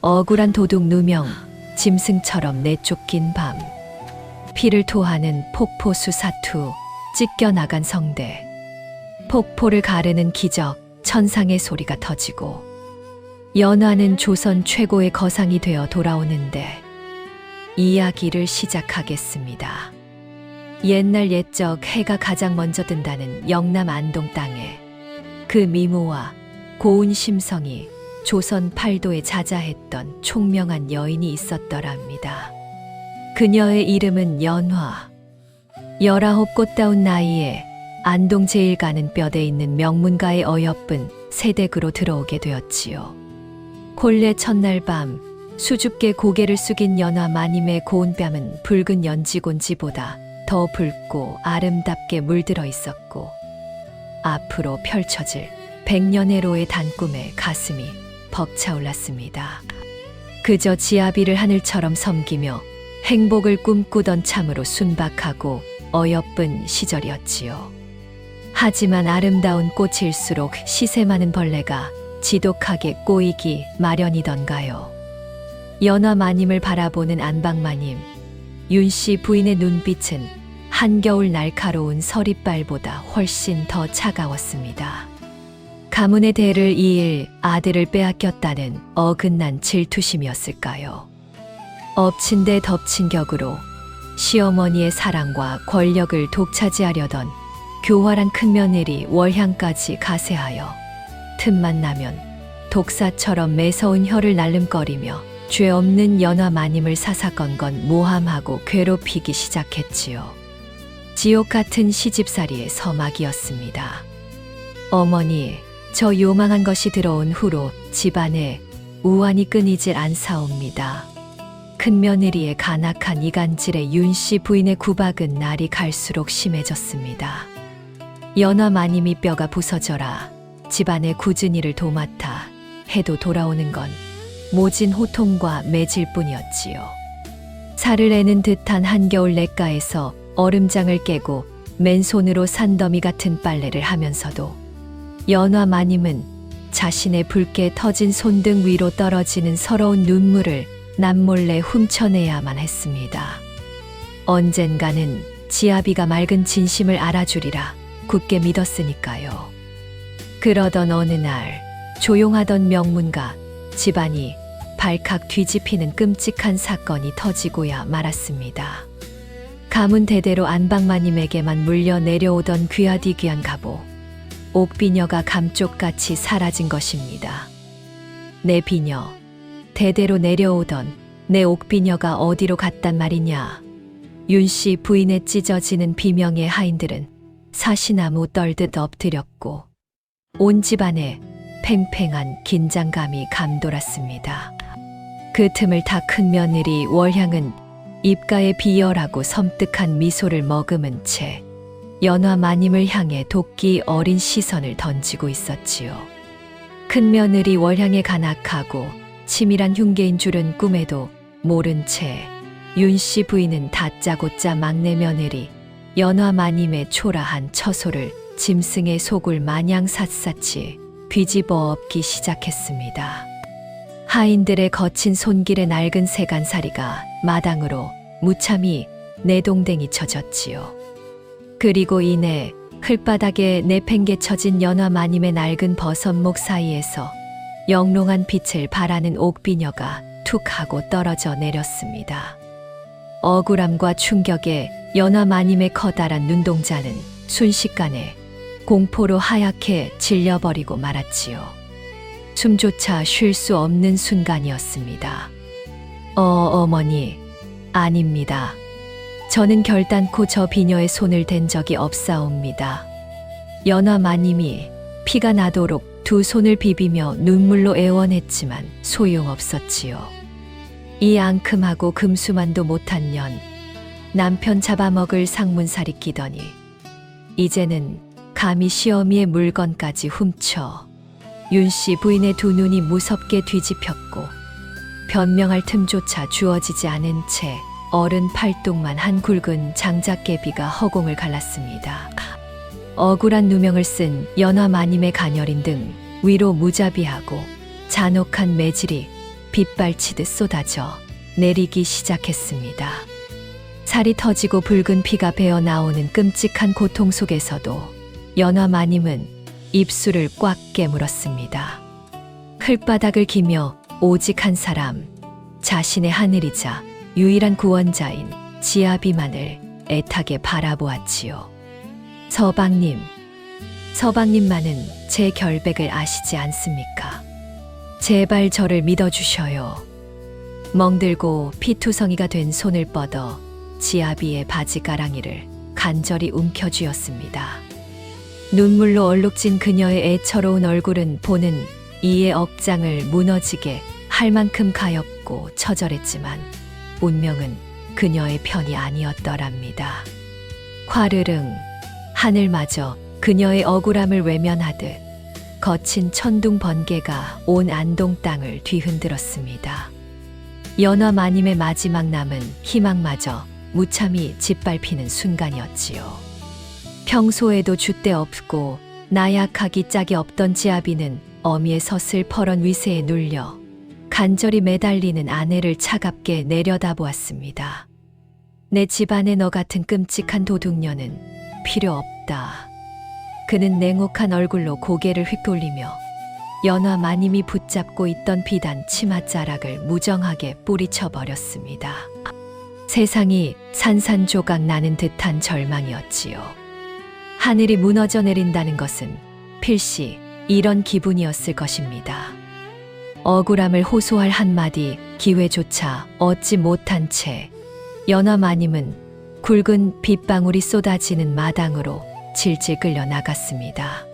억울한 도둑 누명, 짐승처럼 내쫓긴 밤. 피를 토하는 폭포수 사투, 찢겨나간 성대. 폭포를 가르는 기적, 천상의 소리가 터지고 연화는 조선 최고의 거상이 되어 돌아오는데 이야기를 시작하겠습니다. 옛날 옛적 해가 가장 먼저 뜬다는 영남 안동 땅에 그 미모와 고운 심성이 조선 팔도에 자자했던 총명한 여인이 있었더랍니다. 그녀의 이름은 연화. 19 꽃다운 나이에 안동 제일 가는 뼈대 있는 명문가의 어여쁜 세댁으로 들어오게 되었지요. 본래 첫날 밤 수줍게 고개를 숙인 연화 마님의 고운 뺨은 붉은 연지곤지보다 더 붉고 아름답게 물들어 있었고 앞으로 펼쳐질 100년의 단꿈에 가슴이 벅차올랐습니다. 그저 지아비를 하늘처럼 섬기며 행복을 꿈꾸던 참으로 순박하고 어여쁜 시절이었지요. 하지만 아름다운 꽃일수록 시세 많은 벌레가 지독하게 꼬이기 마련이던가요. 연화 마님을 바라보는 안방마님, 윤씨 부인의 눈빛은 한겨울 날카로운 서리발보다 훨씬 더 차가웠습니다. 가문의 대를 이을 아들을 빼앗겼다는 어긋난 질투심이었을까요? 엎친 데 덮친 격으로 시어머니의 사랑과 권력을 독차지하려던 교활한 큰며느리 월향까지 가세하여 틈만 나면 독사처럼 매서운 혀를 날름거리며 죄 없는 연화 마님을 사사건건 모함하고 괴롭히기 시작했지요. 지옥 같은 시집살이의 서막이었습니다. 어머니, 저 요망한 것이 들어온 후로 집안에 우환이 끊이질 않사옵니다. 큰며느리의 간악한 이간질에 윤씨 부인의 구박은 날이 갈수록 심해졌습니다. 연화 마님이 뼈가 부서져라 집안의 굳은 일을 도맡아 해도 돌아오는 건 모진 호통과 매질 뿐이었지요. 살을 내는 듯한 한겨울 냇가에서 얼음장을 깨고 맨손으로 산더미 같은 빨래를 하면서도 연화 마님은 자신의 붉게 터진 손등 위로 떨어지는 서러운 눈물을 남몰래 훔쳐내야만 했습니다. 언젠가는 지아비가 맑은 진심을 알아주리라 굳게 믿었으니까요. 그러던 어느 날 조용하던 명문가 집안이 발칵 뒤집히는 끔찍한 사건이 터지고야 말았습니다. 가문 대대로 안방마님에게만 물려 내려오던 귀하디귀한 갑오, 옥비녀가 감쪽같이 사라진 것입니다. 내 비녀, 대대로 내려오던 내 옥비녀가 어디로 갔단 말이냐. 윤씨 부인의 찢어지는 비명의 하인들은 사시나무 떨듯 엎드렸고 온 집안에 팽팽한 긴장감이 감돌았습니다. 그 틈을 타 큰 며느리 월향은 입가에 비열하고 섬뜩한 미소를 머금은 채 연화 마님을 향해 도끼 어린 시선을 던지고 있었지요. 큰 며느리 월향의 간악하고 치밀한 흉계인 줄은 꿈에도 모른 채 윤씨 부인은 다짜고짜 막내 며느리 연화 마님의 초라한 처소를 짐승의 속을 마냥 샅샅이 뒤집어 엎기 시작했습니다. 하인들의 거친 손길에 낡은 세간살이가 마당으로 무참히 내동댕이 쳐졌지요. 그리고 이내 흘바닥에 내팽개쳐진 연화 마님의 낡은 버섯목 사이에서 영롱한 빛을 발하는 옥비녀가 툭 하고 떨어져 내렸습니다. 억울함과 충격에 연화 마님의 커다란 눈동자는 순식간에 공포로 하얗게 질려버리고 말았지요. 숨조차 쉴 수 없는 순간이었습니다. 어머니, 아닙니다. 저는 결단코 저 비녀의 손을 댄 적이 없사옵니다. 연화 마님이 피가 나도록 두 손을 비비며 눈물로 애원했지만 소용없었지요. 이 앙큼하고 금수만도 못한 년, 남편 잡아먹을 상문살이 끼더니 이제는 감히 시어미의 물건까지 훔쳐 윤씨 부인의 두 눈이 무섭게 뒤집혔고 변명할 틈조차 주어지지 않은 채 어른 팔뚝만 한 굵은 장작개비가 허공을 갈랐습니다. 억울한 누명을 쓴 연화 마님의 가녀린 등 위로 무자비하고 잔혹한 매질이 빗발치듯 쏟아져 내리기 시작했습니다. 살이 터지고 붉은 피가 배어 나오는 끔찍한 고통 속에서도 연화 마님은 입술을 꽉 깨물었습니다. 흘바닥을 기며 오직 한 사람, 자신의 하늘이자 유일한 구원자인 지아비만을 애타게 바라보았지요. 서방님, 서방님만은 제 결백을 아시지 않습니까? 제발 저를 믿어주셔요. 멍들고 피투성이가 된 손을 뻗어 지아비의 바지가랑이를 간절히 움켜쥐었습니다. 눈물로 얼룩진 그녀의 애처로운 얼굴은 보는 이의 억장을 무너지게 할 만큼 가엽고 처절했지만 운명은 그녀의 편이 아니었더랍니다. 화르릉 하늘마저 그녀의 억울함을 외면하듯 거친 천둥 번개가 온 안동 땅을 뒤흔들었습니다. 연화 마님의 마지막 남은 희망마저 무참히 짓밟히는 순간이었지요. 평소에도 줏대 없고 나약하기 짝이 없던 지아비는 어미의 서슬퍼런 위세에 눌려 간절히 매달리는 아내를 차갑게 내려다보았습니다. 내 집안에 너 같은 끔찍한 도둑녀는 필요 없다. 그는 냉혹한 얼굴로 고개를 휙돌리며 연화 마님이 붙잡고 있던 비단 치맛자락을 무정하게 뿌리쳐 버렸습니다. 세상이 산산조각 나는 듯한 절망이었지요. 하늘이 무너져 내린다는 것은 필시 이런 기분이었을 것입니다. 억울함을 호소할 한마디 기회조차 얻지 못한 채 연화 마님은 굵은 빗방울이 쏟아지는 마당으로 질질 끌려 나갔습니다.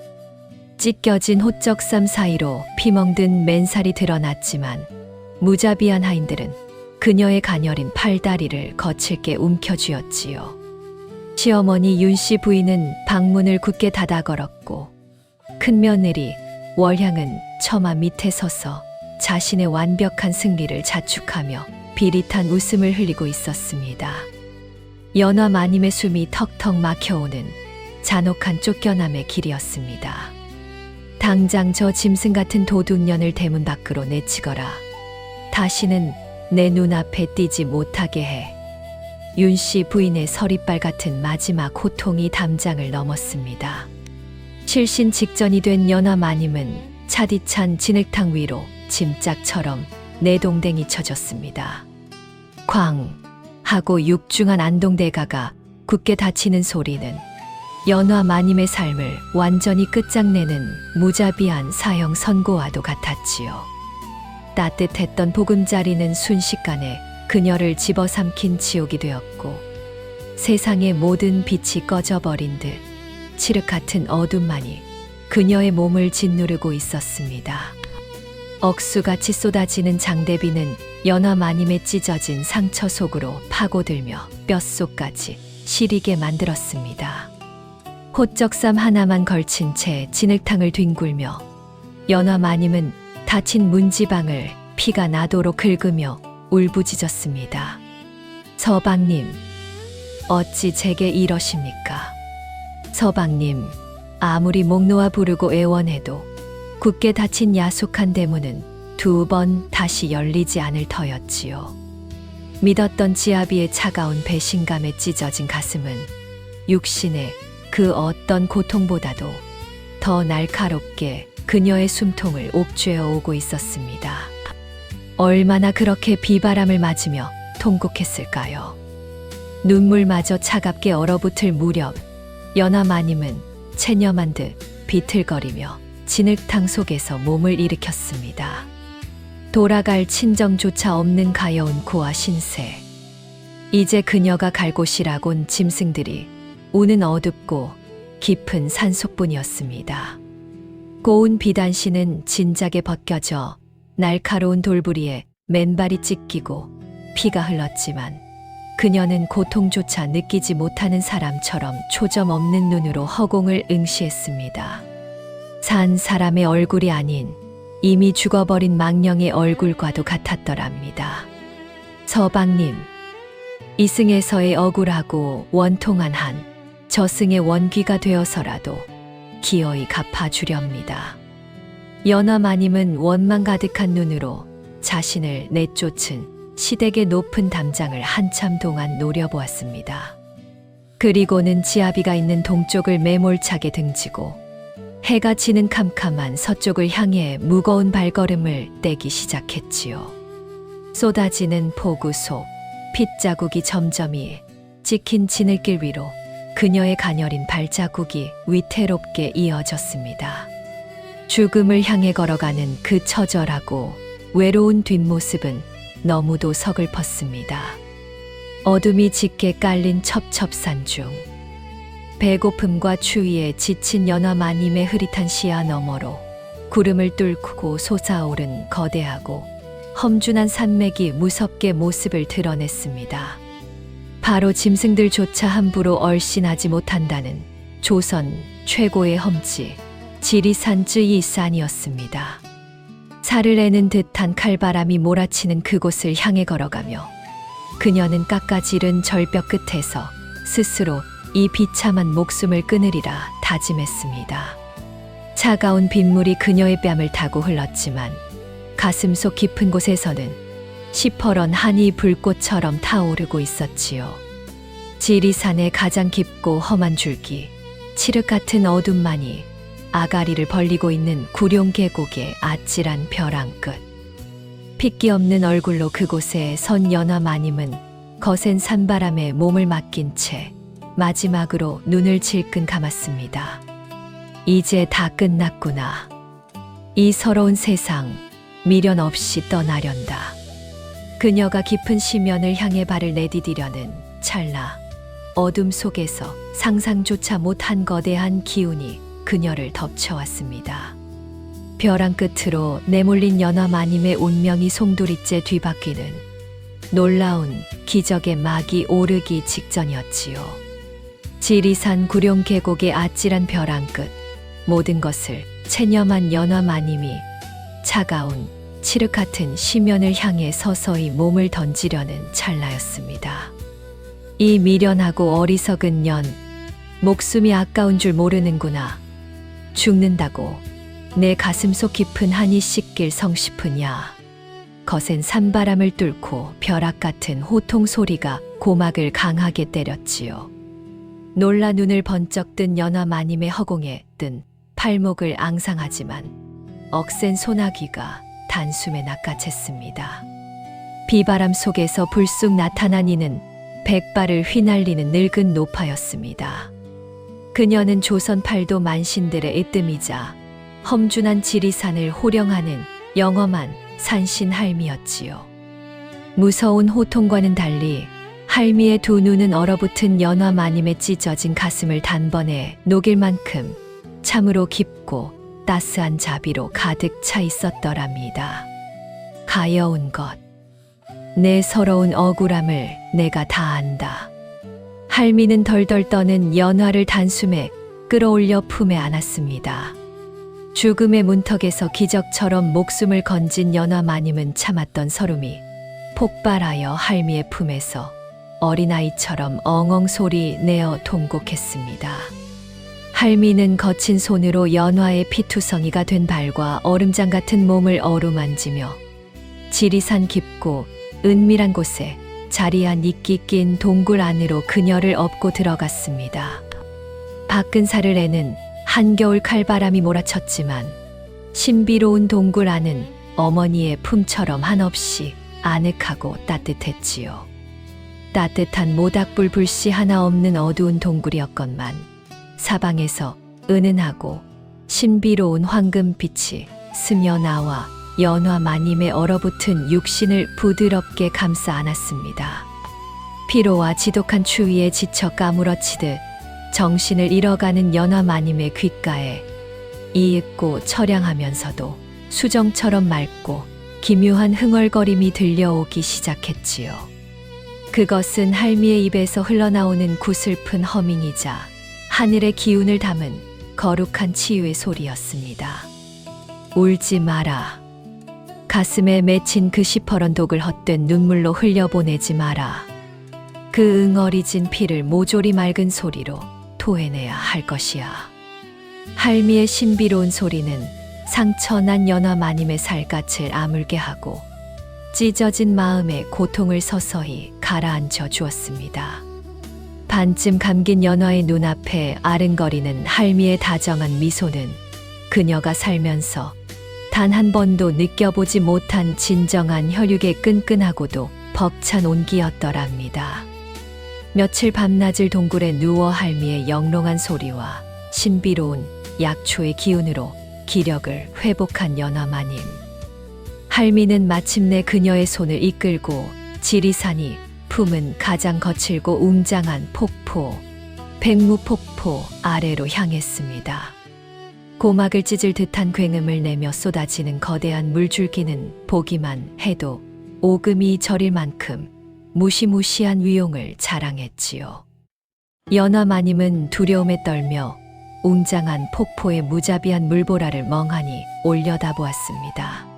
찢겨진 호적삼 사이로 피멍든 맨살이 드러났지만 무자비한 하인들은 그녀의 가녀린 팔다리를 거칠게 움켜쥐었지요. 시어머니 윤씨 부인은 방문을 굳게 닫아 걸었고 큰 며느리 월향은 처마 밑에 서서 자신의 완벽한 승리를 자축하며 비릿한 웃음을 흘리고 있었습니다. 연화 마님의 숨이 턱턱 막혀오는 잔혹한 쫓겨남의 길이었습니다. 당장 저 짐승 같은 도둑년을 대문 밖으로 내치거라. 다시는 내 눈앞에 띄지 못하게 해. 윤씨 부인의 서리빨 같은 마지막 호통이 담장을 넘었습니다. 실신 직전이 된 연화 마님은 차디찬 진흙탕 위로 짐짝처럼 내동댕이 쳐졌습니다. 쾅 하고 육중한 안동대가가 굳게 닫히는 소리는 연화 마님의 삶을 완전히 끝장내는 무자비한 사형 선고와도 같았지요. 따뜻했던 보금자리는 순식간에 그녀를 집어삼킨 지옥이 되었고 세상의 모든 빛이 꺼져버린 듯 칠흑 같은 어둠만이 그녀의 몸을 짓누르고 있었습니다. 억수같이 쏟아지는 장대비는 연화 마님의 찢어진 상처 속으로 파고들며 뼛속까지 시리게 만들었습니다. 호적삼 하나만 걸친 채 진흙탕을 뒹굴며 연화 마님은 닫힌 문지방을 피가 나도록 긁으며 울부짖었습니다. 서방님, 어찌 제게 이러십니까? 서방님, 아무리 목 놓아 부르고 애원해도 굳게 닫힌 야속한 대문은 2번 다시 열리지 않을 터였지요. 믿었던 지아비의 차가운 배신감에 찢어진 가슴은 육신의 그 어떤 고통보다도 더 날카롭게 그녀의 숨통을 옥죄어 오고 있었습니다. 얼마나 그렇게 비바람을 맞으며 통곡했을까요? 눈물마저 차갑게 얼어붙을 무렵 연화 마님은 체념한 듯 비틀거리며 진흙탕 속에서 몸을 일으켰습니다. 돌아갈 친정조차 없는 가여운 고아 신세. 이제 그녀가 갈 곳이라곤 짐승들이 우는 어둡고 깊은 산속뿐이었습니다. 고운 비단씨는 진작에 벗겨져 날카로운 돌부리에 맨발이 찢기고 피가 흘렀지만 그녀는 고통조차 느끼지 못하는 사람처럼 초점 없는 눈으로 허공을 응시했습니다. 산 사람의 얼굴이 아닌 이미 죽어버린 망령의 얼굴과도 같았더랍니다. 서방님, 이승에서의 억울하고 원통한 한 저승의 원귀가 되어서라도 기어이 갚아주렵니다. 연화 마님은 원망 가득한 눈으로 자신을 내쫓은 시댁의 높은 담장을 한참 동안 노려보았습니다. 그리고는 지아비가 있는 동쪽을 매몰차게 등지고 해가 지는 캄캄한 서쪽을 향해 무거운 발걸음을 떼기 시작했지요. 쏟아지는 폭우 속 핏자국이 점점이 찍힌 지늘길 위로 그녀의 가녀린 발자국이 위태롭게 이어졌습니다. 죽음을 향해 걸어가는 그 처절하고 외로운 뒷모습은 너무도 서글펐습니다. 어둠이 짙게 깔린 첩첩산 중 배고픔과 추위에 지친 연화마님의 흐릿한 시야 너머로 구름을 뚫고 솟아오른 거대하고 험준한 산맥이 무섭게 모습을 드러냈습니다. 바로 짐승들조차 함부로 얼씬하지 못한다는 조선 최고의 험지 지리산 쯔이산이었습니다. 살을 내는 듯한 칼바람이 몰아치는 그곳을 향해 걸어가며 그녀는 깎아지른 절벽 끝에서 스스로 이 비참한 목숨을 끊으리라 다짐했습니다. 차가운 빗물이 그녀의 뺨을 타고 흘렀지만 가슴속 깊은 곳에서는 시퍼런 한이 불꽃처럼 타오르고 있었지요. 지리산의 가장 깊고 험한 줄기, 칠흑 같은 어둠만이 아가리를 벌리고 있는 구룡 계곡의 아찔한 벼랑 끝. 핏기 없는 얼굴로 그곳에 선 연화마님은 거센 산바람에 몸을 맡긴 채 마지막으로 눈을 질끈 감았습니다. 이제 다 끝났구나. 이 서러운 세상 미련 없이 떠나련다. 그녀가 깊은 심연을 향해 발을 내디디려는 찰나 어둠 속에서 상상조차 못한 거대한 기운이 그녀를 덮쳐왔습니다. 벼랑 끝으로 내몰린 연화마님의 운명이 송두리째 뒤바뀌는 놀라운 기적의 막이 오르기 직전이었지요. 지리산 구룡 계곡의 아찔한 벼랑 끝, 모든 것을 체념한 연화마님이 차가운 칠흑 같은 심연을 향해 서서히 몸을 던지려는 찰나였습니다. 이 미련하고 어리석은 년, 목숨이 아까운 줄 모르는구나. 죽는다고 내 가슴속 깊은 한이 씻길 성시프냐. 거센 산바람을 뚫고 벼락 같은 호통 소리가 고막을 강하게 때렸지요. 놀라 눈을 번쩍 뜬 연화마님의 허공에 뜬 팔목을 앙상하지만 억센 소나기가 단숨에 낚아챘습니다. 비바람 속에서 불쑥 나타난 이는 백발을 휘날리는 늙은 노파였습니다. 그녀는 조선 팔도 만신들의 으뜸이자 험준한 지리산을 호령하는 영험한 산신 할미였지요. 무서운 호통과는 달리 할미의 두 눈은 얼어붙은 연화마님의 찢어진 가슴을 단번에 녹일 만큼 참으로 깊고 따스한 자비로 가득 차 있었더랍니다. 가여운 것, 내 서러운 억울함을 내가 다 안다. 할미는 덜덜 떠는 연화를 단숨에 끌어올려 품에 안았습니다. 죽음의 문턱에서 기적처럼 목숨을 건진 연화마님은 참았던 서름이 폭발하여 할미의 품에서 어린아이처럼 엉엉 소리 내어 통곡했습니다. 할미는 거친 손으로 연화의 피투성이가 된 발과 얼음장 같은 몸을 어루만지며 지리산 깊고 은밀한 곳에 자리한 이끼 낀 동굴 안으로 그녀를 업고 들어갔습니다. 밖은 살을 내는 한겨울 칼바람이 몰아쳤지만 신비로운 동굴 안은 어머니의 품처럼 한없이 아늑하고 따뜻했지요. 따뜻한 모닥불 불씨 하나 없는 어두운 동굴이었건만 사방에서 은은하고 신비로운 황금빛이 스며나와 연화마님의 얼어붙은 육신을 부드럽게 감싸 안았습니다. 피로와 지독한 추위에 지쳐 까무러치듯 정신을 잃어가는 연화마님의 귓가에 이윽고 처량하면서도 수정처럼 맑고 기묘한 흥얼거림이 들려오기 시작했지요. 그것은 할미의 입에서 흘러나오는 구슬픈 허밍이자 하늘의 기운을 담은 거룩한 치유의 소리였습니다. 울지 마라. 가슴에 맺힌 그 시퍼런 독을 헛된 눈물로 흘려보내지 마라. 그 응어리진 피를 모조리 맑은 소리로 토해내야 할 것이야. 할미의 신비로운 소리는 상처난 연화마님의 살갗을 아물게 하고 찢어진 마음에 고통을 서서히 가라앉혀 주었습니다. 반쯤 감긴 연화의 눈앞에 아른거리는 할미의 다정한 미소는 그녀가 살면서 단 한 번도 느껴보지 못한 진정한 혈육의 끈끈하고도 벅찬 온기였더랍니다. 며칠 밤낮을 동굴에 누워 할미의 영롱한 소리와 신비로운 약초의 기운으로 기력을 회복한 연화마님. 할미는 마침내 그녀의 손을 이끌고 지리산이 품은 가장 거칠고 웅장한 폭포, 백무폭포 아래로 향했습니다. 고막을 찢을 듯한 굉음을 내며 쏟아지는 거대한 물줄기는 보기만 해도 오금이 저릴 만큼 무시무시한 위용을 자랑했지요. 연화마님은 두려움에 떨며 웅장한 폭포의 무자비한 물보라를 멍하니 올려다보았습니다.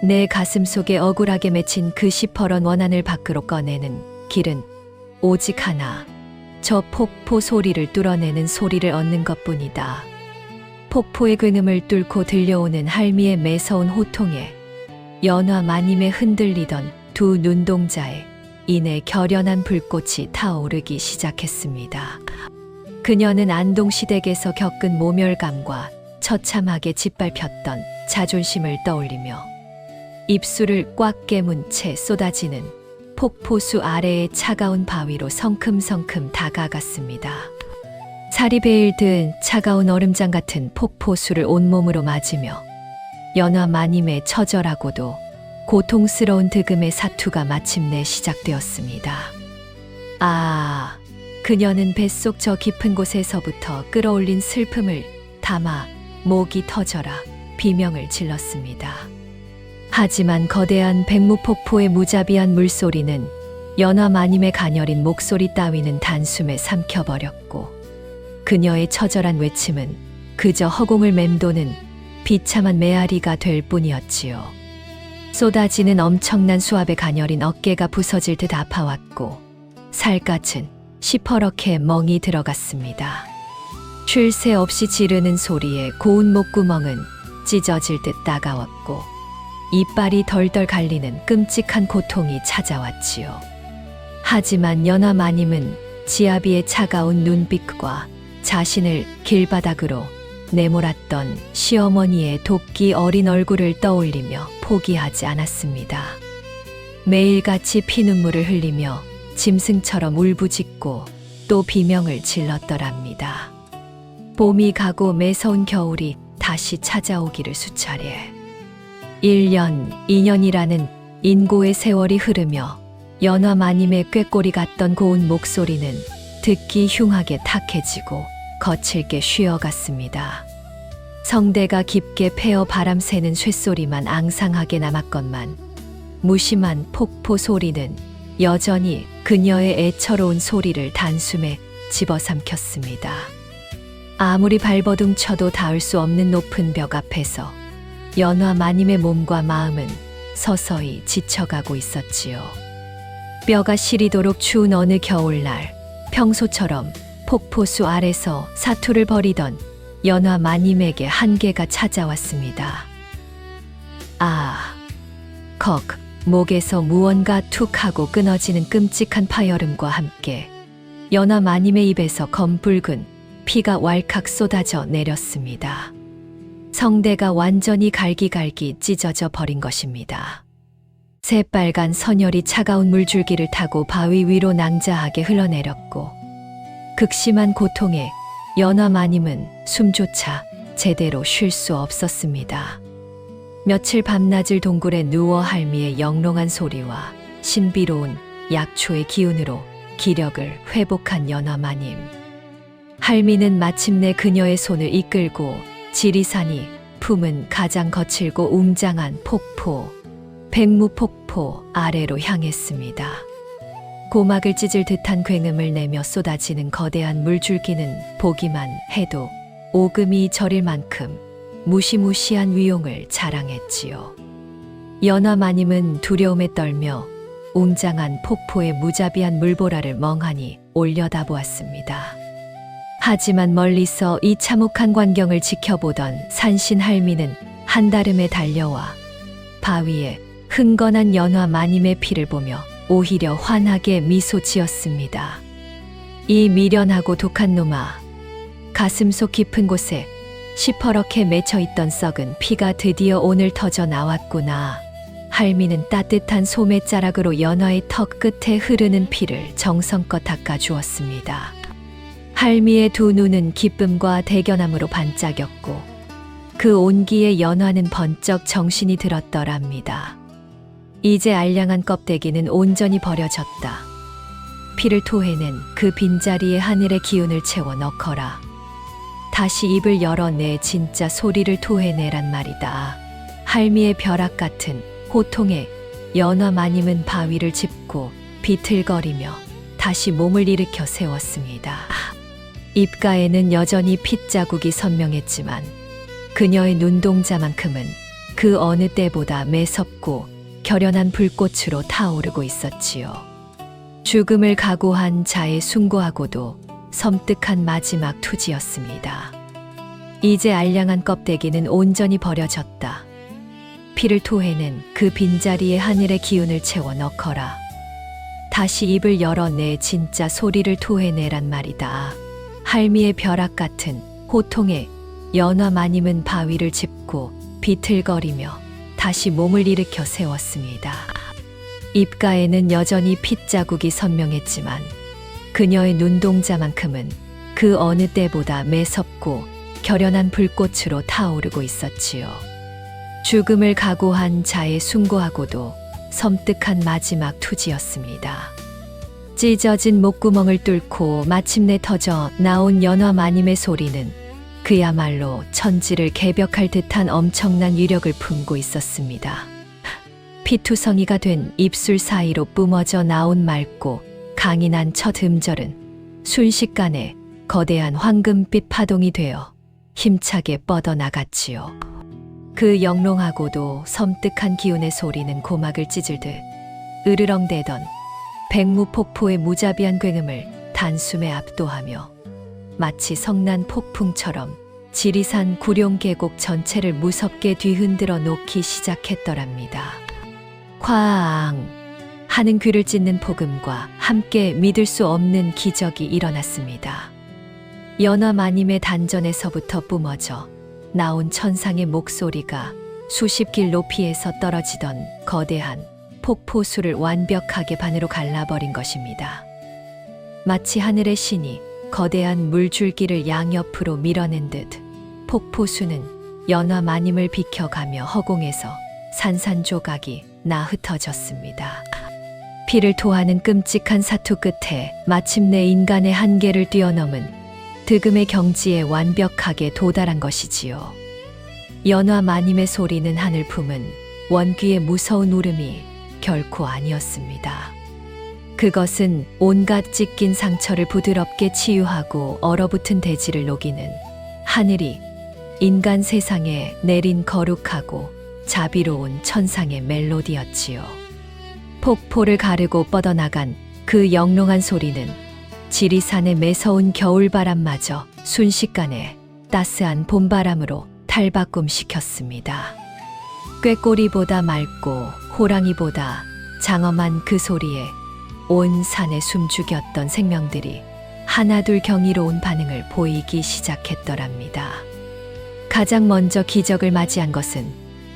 내 가슴 속에 억울하게 맺힌 그 시퍼런 원한을 밖으로 꺼내는 길은 오직 하나, 저 폭포 소리를 뚫어내는 소리를 얻는 것뿐이다. 폭포의 굉음을 뚫고 들려오는 할미의 매서운 호통에 연화마님의 흔들리던 두 눈동자에 이내 결연한 불꽃이 타오르기 시작했습니다. 그녀는 안동시댁에서 겪은 모멸감과 처참하게 짓밟혔던 자존심을 떠올리며 입술을 꽉 깨문 채 쏟아지는 폭포수 아래의 차가운 바위로 성큼성큼 다가갔습니다. 살이 베일 듯 차가운 얼음장 같은 폭포수를 온몸으로 맞으며 연화마님의 처절하고도 고통스러운 득음의 사투가 마침내 시작되었습니다. 아, 그녀는 뱃속 저 깊은 곳에서부터 끌어올린 슬픔을 담아 목이 터져라 비명을 질렀습니다. 하지만 거대한 백무폭포의 무자비한 물소리는 연화마님의 가녀린 목소리 따위는 단숨에 삼켜버렸고 그녀의 처절한 외침은 그저 허공을 맴도는 비참한 메아리가 될 뿐이었지요. 쏟아지는 엄청난 수압에 가녀린 어깨가 부서질 듯 아파왔고 살갗은 시퍼렇게 멍이 들어갔습니다. 쉴 새 없이 지르는 소리에 고운 목구멍은 찢어질 듯 따가웠고 이빨이 덜덜 갈리는 끔찍한 고통이 찾아왔지요. 하지만 연화마님은 지아비의 차가운 눈빛과 자신을 길바닥으로 내몰았던 시어머니의 도끼 어린 얼굴을 떠올리며 포기하지 않았습니다. 매일같이 피눈물을 흘리며 짐승처럼 울부짖고 또 비명을 질렀더랍니다. 봄이 가고 매서운 겨울이 다시 찾아오기를 수차례. 1년, 2년이라는 인고의 세월이 흐르며 연화마님의 꾀꼬리 같던 고운 목소리는 듣기 흉하게 탁해지고 거칠게 쉬어갔습니다. 성대가 깊게 패어 바람 새는 쇳소리만 앙상하게 남았건만 무심한 폭포 소리는 여전히 그녀의 애처로운 소리를 단숨에 집어삼켰습니다. 아무리 발버둥 쳐도 닿을 수 없는 높은 벽 앞에서 연화마님의 몸과 마음은 서서히 지쳐가고 있었지요. 뼈가 시리도록 추운 어느 겨울날 평소처럼 폭포수 아래서 사투를 벌이던 연화마님에게 한계가 찾아왔습니다. 아, 컥 목에서 무언가 툭 하고 끊어지는 끔찍한 파열음과 함께 연화마님의 입에서 검붉은 피가 왈칵 쏟아져 내렸습니다. 성대가 완전히 갈기갈기 찢어져 버린 것입니다. 새빨간 선혈이 차가운 물줄기를 타고 바위 위로 낭자하게 흘러내렸고 극심한 고통에 연화마님은 숨조차 제대로 쉴 수 없었습니다. 며칠 밤낮을 동굴에 누워 할미의 영롱한 소리와 신비로운 약초의 기운으로 기력을 회복한 연화마님. 할미는 마침내 그녀의 손을 이끌고 지리산이 품은 가장 거칠고 웅장한 폭포, 백무폭포 아래로 향했습니다. 고막을 찢을 듯한 굉음을 내며 쏟아지는 거대한 물줄기는 보기만 해도 오금이 저릴 만큼 무시무시한 위용을 자랑했지요. 연화마님은 두려움에 떨며 웅장한 폭포의 무자비한 물보라를 멍하니 올려다보았습니다. 하지만 멀리서 이 참혹한 광경을 지켜보던 산신 할미는 한달음에 달려와 바위에 흥건한 연화 마님의 피를 보며 오히려 환하게 미소 지었습니다. 이 미련하고 독한 놈아. 가슴속 깊은 곳에 시퍼렇게 맺혀있던 썩은 피가 드디어 오늘 터져 나왔구나. 할미는 따뜻한 소매자락으로 연화의 턱 끝에 흐르는 피를 정성껏 닦아주었습니다. 할미의 두 눈은 기쁨과 대견함으로 반짝였고 그 온기에 연화는 번쩍 정신이 들었더랍니다. 이제 알량한 껍데기는 온전히 버려졌다. 피를 토해낸 그 빈자리에 하늘의 기운을 채워 넣거라. 다시 입을 열어 내 진짜 소리를 토해내란 말이다. 할미의 벼락 같은 호통에 연화 마님은 바위를 짚고 비틀거리며 다시 몸을 일으켜 세웠습니다. 입가에는 여전히 핏자국이 선명했지만 그녀의 눈동자만큼은 그 어느 때보다 매섭고 결연한 불꽃으로 타오르고 있었지요. 죽음을 각오한 자의 숭고하고도 섬뜩한 마지막 투지였습니다. 이제 알량한 껍데기는 온전히 버려졌다. 피를 토해낸 그 빈자리에 하늘의 기운을 채워 넣거라. 다시 입을 열어 내 진짜 소리를 토해내란 말이다. 할미의 벼락 같은 호통에 연화 마님은 바위를 짚고 비틀거리며 다시 몸을 일으켜 세웠습니다. 입가에는 여전히 핏자국이 선명했지만 그녀의 눈동자만큼은 그 어느 때보다 매섭고 결연한 불꽃으로 타오르고 있었지요. 죽음을 각오한 자의 숭고하고도 섬뜩한 마지막 투지였습니다. 찢어진 목구멍을 뚫고 마침내 터져 나온 연화 마님의 소리는 그야말로 천지를 개벽할 듯한 엄청난 위력을 품고 있었습니다. 피투성이가 된 입술 사이로 뿜어져 나온 맑고 강인한 첫 음절은 순식간에 거대한 황금빛 파동이 되어 힘차게 뻗어나갔지요. 그 영롱하고도 섬뜩한 기운의 소리는 고막을 찢을 듯 으르렁대던 백무폭포의 무자비한 굉음을 단숨에 압도하며 마치 성난 폭풍처럼 지리산 구룡계곡 전체를 무섭게 뒤흔들어 놓기 시작했더랍니다. 쾅 하는 귀를 찢는 폭음과 함께 믿을 수 없는 기적이 일어났습니다. 연화 마님의 단전에서부터 뿜어져 나온 천상의 목소리가 수십 길 높이에서 떨어지던 거대한 폭포수를 완벽하게 반으로 갈라버린 것입니다. 마치 하늘의 신이 거대한 물줄기를 양옆으로 밀어낸 듯 폭포수는 연화 마님을 비켜가며 허공에서 산산조각이 나 흩어졌습니다. 피를 토하는 끔찍한 사투 끝에 마침내 인간의 한계를 뛰어넘은 득음의 경지에 완벽하게 도달한 것이지요. 연화 마님의 소리는 하늘 품은 원귀의 무서운 울음이 결코 아니었습니다. 그것은 온갖 찢긴 상처를 부드럽게 치유하고 얼어붙은 대지를 녹이는 하늘이 인간 세상에 내린 거룩하고 자비로운 천상의 멜로디였지요. 폭포를 가르고 뻗어나간 그 영롱한 소리는 지리산의 매서운 겨울바람마저 순식간에 따스한 봄바람으로 탈바꿈시켰습니다. 꾀꼬리보다 맑고 호랑이보다 장엄한 그 소리에 온 산에 숨죽였던 생명들이 하나둘 경이로운 반응을 보이기 시작했더랍니다. 가장 먼저 기적을 맞이한 것은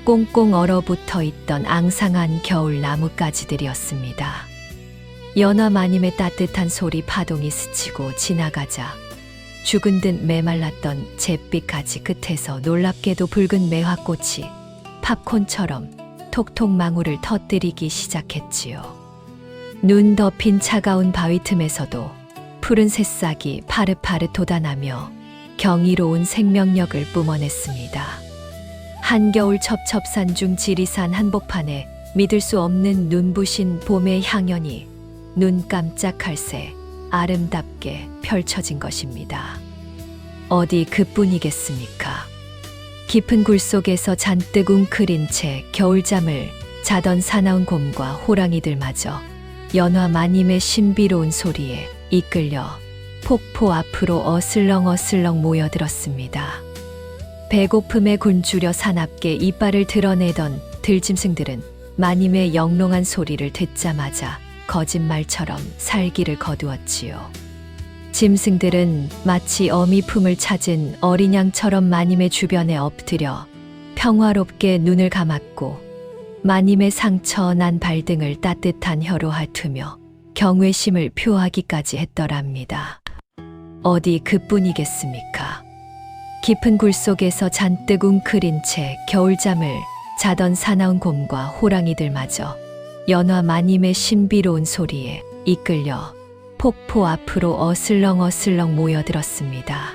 꽁꽁 얼어붙어 있던 앙상한 겨울 나뭇가지들이었습니다. 연화 마님의 따뜻한 소리 파동이 스치고 지나가자 죽은 듯 메말랐던 잿빛 가지 끝에서 놀랍게도 붉은 매화꽃이 팝콘처럼 톡톡 망울을 터뜨리기 시작했지요. 눈 덮인 차가운 바위 틈에서도 푸른 새싹이 파릇파릇 돋아나며 경이로운 생명력을 뿜어냈습니다. 한겨울 첩첩산 중 지리산 한복판에 믿을 수 없는 눈부신 봄의 향연이 눈 깜짝할 새 아름답게 펼쳐진 것입니다. 어디 그뿐이겠습니까? 깊은 굴 속에서 잔뜩 웅크린 채 겨울잠을 자던 사나운 곰과 호랑이들마저 연화 마님의 신비로운 소리에 이끌려 폭포 앞으로 어슬렁어슬렁 모여들었습니다. 배고픔에 굶주려 사납게 이빨을 드러내던 들짐승들은 마님의 영롱한 소리를 듣자마자 거짓말처럼 살기를 거두었지요. 짐승들은 마치 어미 품을 찾은 어린 양처럼 마님의 주변에 엎드려 평화롭게 눈을 감았고 마님의 상처 난 발등을 따뜻한 혀로 핥으며 경외심을 표하기까지 했더랍니다. 어디 그뿐이겠습니까? 깊은 굴 속에서 잔뜩 웅크린 채 겨울잠을 자던 사나운 곰과 호랑이들마저 연화 마님의 신비로운 소리에 이끌려 폭포 앞으로 어슬렁어슬렁 모여들었습니다.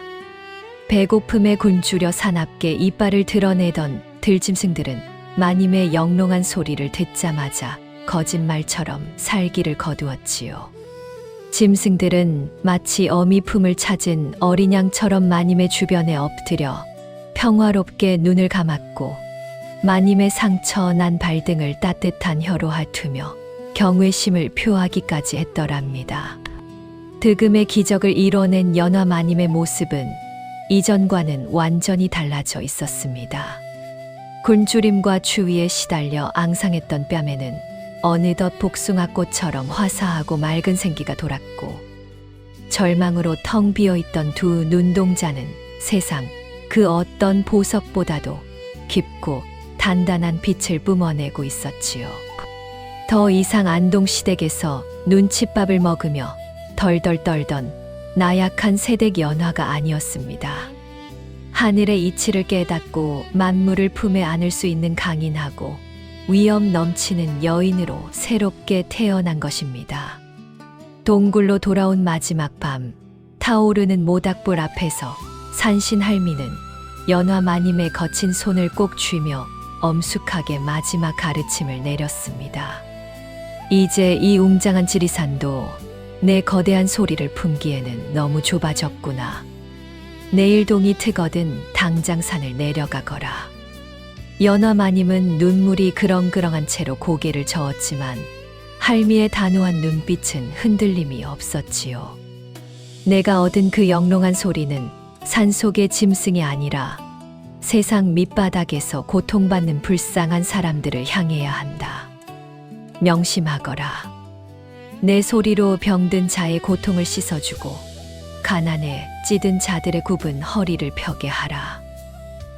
배고픔에 굶주려 사납게 이빨을 드러내던 들짐승들은 마님의 영롱한 소리를 듣자마자 거짓말처럼 살기를 거두었지요. 짐승들은 마치 어미 품을 찾은 어린 양처럼 마님의 주변에 엎드려 평화롭게 눈을 감았고 마님의 상처 난 발등을 따뜻한 혀로 핥으며 경외심을 표하기까지 했더랍니다. 득음의 기적을 이뤄낸 연화 마님의 모습은 이전과는 완전히 달라져 있었습니다. 굶주림과 추위에 시달려 앙상했던 뺨에는 어느덧 복숭아꽃처럼 화사하고 맑은 생기가 돌았고 절망으로 텅 비어있던 두 눈동자는 세상 그 어떤 보석보다도 깊고 단단한 빛을 뿜어내고 있었지요. 더 이상 안동시댁에서 눈칫밥을 먹으며 덜덜 떨던 나약한 새댁 연화가 아니었습니다. 하늘의 이치를 깨닫고 만물을 품에 안을 수 있는 강인하고 위엄 넘치는 여인으로 새롭게 태어난 것입니다. 동굴로 돌아온 마지막 밤, 타오르는 모닥불 앞에서 산신 할미는 연화 마님의 거친 손을 꼭 쥐며 엄숙하게 마지막 가르침을 내렸습니다. 이제 이 웅장한 지리산도 내 거대한 소리를 품기에는 너무 좁아졌구나. 내일 동이 트거든 당장 산을 내려가거라. 연화 마님은 눈물이 그렁그렁한 채로 고개를 저었지만 할미의 단호한 눈빛은 흔들림이 없었지요. 내가 얻은 그 영롱한 소리는 산속의 짐승이 아니라 세상 밑바닥에서 고통받는 불쌍한 사람들을 향해야 한다. 명심하거라. 내 소리로 병든 자의 고통을 씻어주고 가난에 찌든 자들의 굽은 허리를 펴게 하라.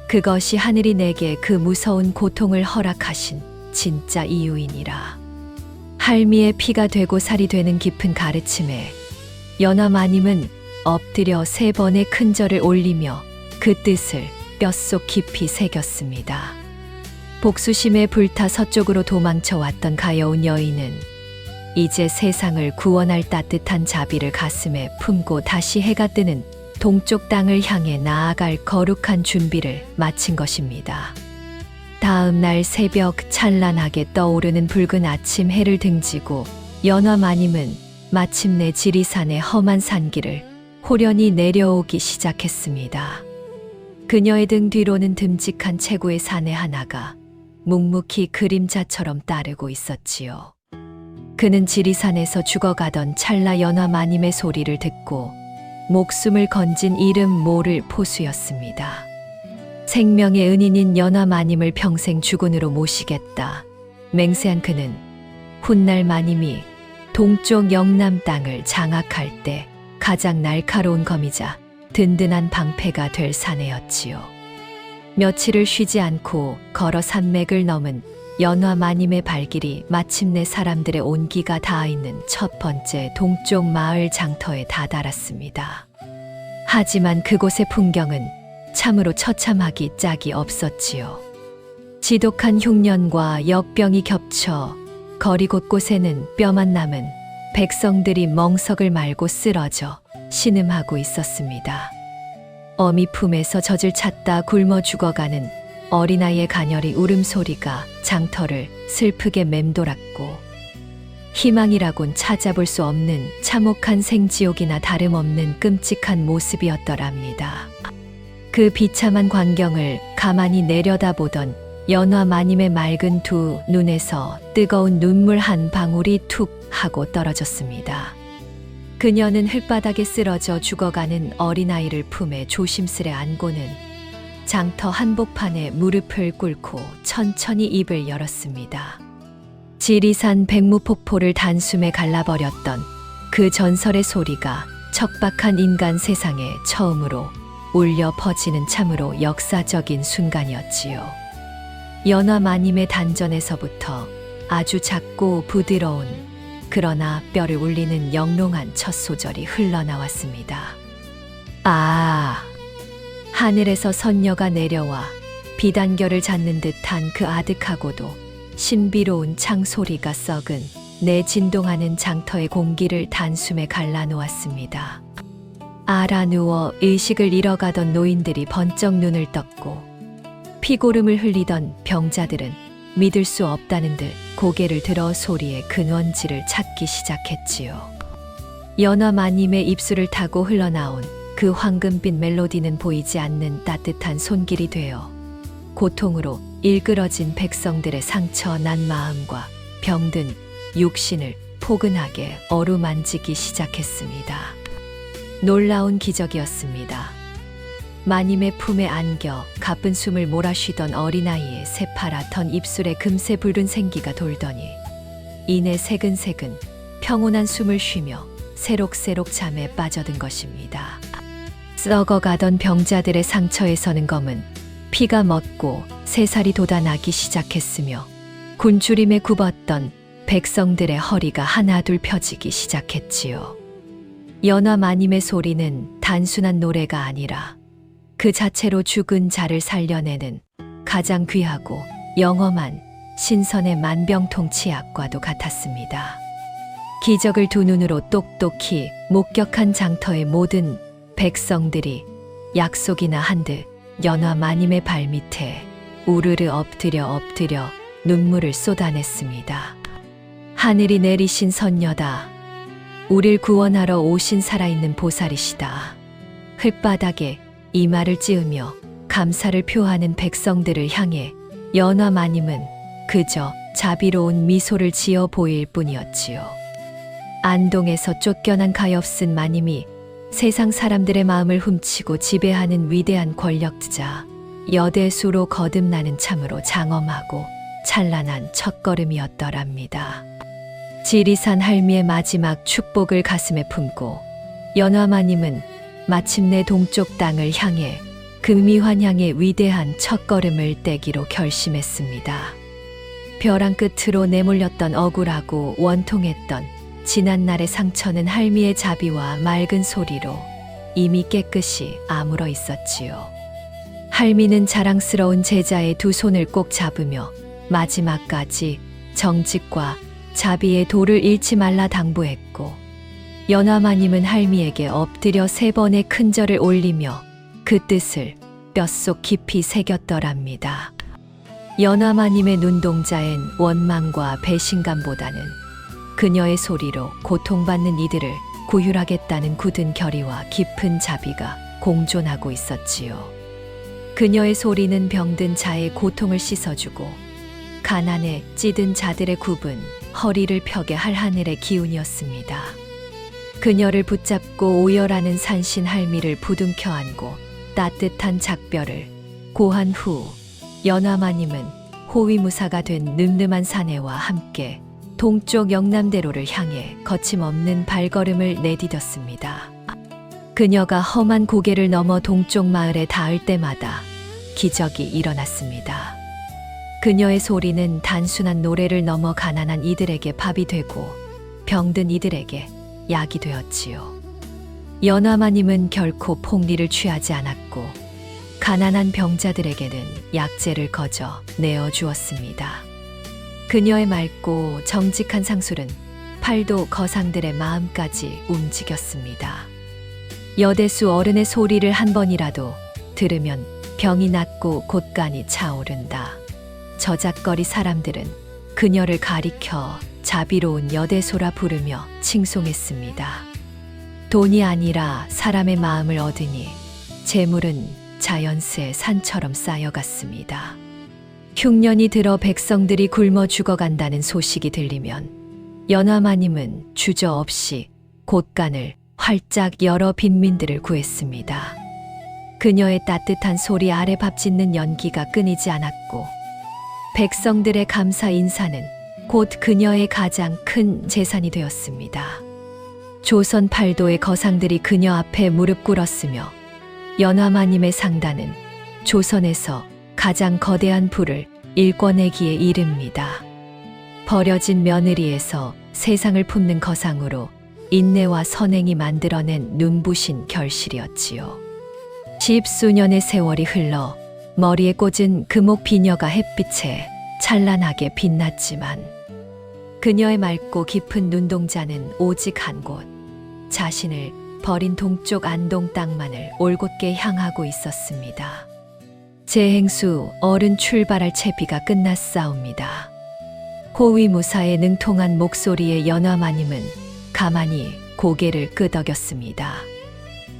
그것이 하늘이 내게 그 무서운 고통을 허락하신 진짜 이유이니라. 할미의 피가 되고 살이 되는 깊은 가르침에 연화 마님은 엎드려 3번의 큰 절을 올리며 그 뜻을 뼛속 깊이 새겼습니다. 복수심에 불타 서쪽으로 도망쳐 왔던 가여운 여인은 이제 세상을 구원할 따뜻한 자비를 가슴에 품고 다시 해가 뜨는 동쪽 땅을 향해 나아갈 거룩한 준비를 마친 것입니다. 다음 날 새벽 찬란하게 떠오르는 붉은 아침 해를 등지고 연화 마님은 마침내 지리산의 험한 산길을 호련히 내려오기 시작했습니다. 그녀의 등 뒤로는 듬직한 체구의 사내 하나가 묵묵히 그림자처럼 따르고 있었지요. 그는 지리산에서 죽어가던 찰나 연화 마님의 소리를 듣고 목숨을 건진 이름 모를 포수였습니다. 생명의 은인인 연화 마님을 평생 주군으로 모시겠다 맹세한 그는 훗날 마님이 동쪽 영남 땅을 장악할 때 가장 날카로운 검이자 든든한 방패가 될 사내였지요. 며칠을 쉬지 않고 걸어 산맥을 넘은 연화 마님의 발길이 마침내 사람들의 온기가 닿아있는 첫 번째 동쪽 마을 장터에 다다랐습니다. 하지만 그곳의 풍경은 참으로 처참하기 짝이 없었지요. 지독한 흉년과 역병이 겹쳐 거리 곳곳에는 뼈만 남은 백성들이 멍석을 말고 쓰러져 신음하고 있었습니다. 어미 품에서 젖을 찾다 굶어 죽어가는 어린아이의 가녀리 울음소리가 장터를 슬프게 맴돌았고 희망이라곤 찾아볼 수 없는 참혹한 생지옥이나 다름없는 끔찍한 모습이었더랍니다. 그 비참한 광경을 가만히 내려다보던 연화 마님의 맑은 두 눈에서 뜨거운 눈물 한 방울이 툭 하고 떨어졌습니다. 그녀는 흙바닥에 쓰러져 죽어가는 어린아이를 품에 조심스레 안고는 장터 한복판에 무릎을 꿇고 천천히 입을 열었습니다. 지리산 백무폭포를 단숨에 갈라버렸던 그 전설의 소리가 척박한 인간 세상에 처음으로 울려 퍼지는 참으로 역사적인 순간이었지요. 연화 마님의 단전에서부터 아주 작고 부드러운 그러나 뼈를 울리는 영롱한 첫 소절이 흘러나왔습니다. 아, 하늘에서 선녀가 내려와 비단결을 잡는 듯한 그 아득하고도 신비로운 창소리가 썩은 내 진동하는 장터의 공기를 단숨에 갈라놓았습니다. 알아누워 의식을 잃어가던 노인들이 번쩍 눈을 떴고 피고름을 흘리던 병자들은 믿을 수 없다는 듯 고개를 들어 소리의 근원지를 찾기 시작했지요. 연화 마님의 입술을 타고 흘러나온 그 황금빛 멜로디는 보이지 않는 따뜻한 손길이 되어 고통으로 일그러진 백성들의 상처난 마음과 병든 육신을 포근하게 어루만지기 시작했습니다. 놀라운 기적이었습니다. 마님의 품에 안겨 가쁜 숨을 몰아쉬던 어린아이의 새파랗던 입술에 금세 붉은 생기가 돌더니 이내 새근새근 평온한 숨을 쉬며 새록새록 잠에 빠져든 것입니다. 썩어가던 병자들의 상처에서는 검은 피가 멎고 새살이 돋아나기 시작했으며 군주림에 굽었던 백성들의 허리가 하나둘 펴지기 시작했지요. 연화 마님의 소리는 단순한 노래가 아니라 그 자체로 죽은 자를 살려내는 가장 귀하고 영험한 신선의 만병통치약과도 같았습니다. 기적을 두 눈으로 똑똑히 목격한 장터의 모든 백성들이 약속이나 한 듯 연화 마님의 발밑에 우르르 엎드려 눈물을 쏟아냈습니다. 하늘이 내리신 선녀다. 우릴 구원하러 오신 살아있는 보살이시다. 흙바닥에 이마를 찌으며 감사를 표하는 백성들을 향해 연화 마님은 그저 자비로운 미소를 지어 보일 뿐이었지요. 안동에서 쫓겨난 가엾은 마님이 세상 사람들의 마음을 훔치고 지배하는 위대한 권력자 여대수로 거듭나는 참으로 장엄하고 찬란한 첫걸음이었더랍니다. 지리산 할미의 마지막 축복을 가슴에 품고 연화 마님은 마침내 동쪽 땅을 향해 금미환향의 위대한 첫걸음을 떼기로 결심했습니다. 벼랑 끝으로 내몰렸던 억울하고 원통했던 지난날의 상처는 할미의 자비와 맑은 소리로 이미 깨끗이 아물어 있었지요. 할미는 자랑스러운 제자의 두 손을 꼭 잡으며 마지막까지 정직과 자비의 도를 잃지 말라 당부했고 연화 마님은 할미에게 엎드려 3번의 큰절을 올리며 그 뜻을 뼛속 깊이 새겼더랍니다. 연화 마님의 눈동자엔 원망과 배신감보다는 그녀의 소리로 고통받는 이들을 구휼하겠다는 굳은 결의와 깊은 자비가 공존하고 있었지요. 그녀의 소리는 병든 자의 고통을 씻어주고 가난에 찌든 자들의 굽은 허리를 펴게 할 하늘의 기운이었습니다. 그녀를 붙잡고 오열하는 산신 할미를 부둥켜 안고 따뜻한 작별을 고한 후 연화 마님은 호위무사가 된 늠름한 사내와 함께 동쪽 영남대로를 향해 거침없는 발걸음을 내디뎠습니다. 그녀가 험한 고개를 넘어 동쪽 마을에 닿을 때마다 기적이 일어났습니다. 그녀의 소리는 단순한 노래를 넘어 가난한 이들에게 밥이 되고 병든 이들에게 약이 되었지요. 연화 마님은 결코 폭리를 취하지 않았고 가난한 병자들에게는 약재를 거저 내어주었습니다. 그녀의 맑고 정직한 상술은 팔도 거상들의 마음까지 움직였습니다. 여대수 어른의 소리를 한 번이라도 들으면 병이 낫고 곳간이 차오른다. 저작거리 사람들은 그녀를 가리켜 자비로운 여대소라 부르며 칭송했습니다. 돈이 아니라 사람의 마음을 얻으니 재물은 자연스의 산처럼 쌓여갔습니다. 흉년이 들어 백성들이 굶어 죽어간다는 소식이 들리면 연화 마님은 주저없이 곳간을 활짝 열어 빈민들을 구했습니다. 그녀의 따뜻한 소리 아래 밥 짓는 연기가 끊이지 않았고 백성들의 감사 인사는 곧 그녀의 가장 큰 재산이 되었습니다. 조선 팔도의 거상들이 그녀 앞에 무릎 꿇었으며 연화마님의 상단은 조선에서 가장 거대한 부를 일궈내기에 이릅니다. 버려진 며느리에서 세상을 품는 거상으로 인내와 선행이 만들어낸 눈부신 결실이었지요. 십수년의 세월이 흘러 머리에 꽂은 금옥 비녀가 햇빛에 찬란하게 빛났지만 그녀의 맑고 깊은 눈동자는 오직 한 곳, 자신을 버린 동쪽 안동 땅만을 올곧게 향하고 있었습니다. 재행수 어른 출발할 채비가 끝났사옵니다. 호위무사의 능통한 목소리의 연화마님은 가만히 고개를 끄덕였습니다.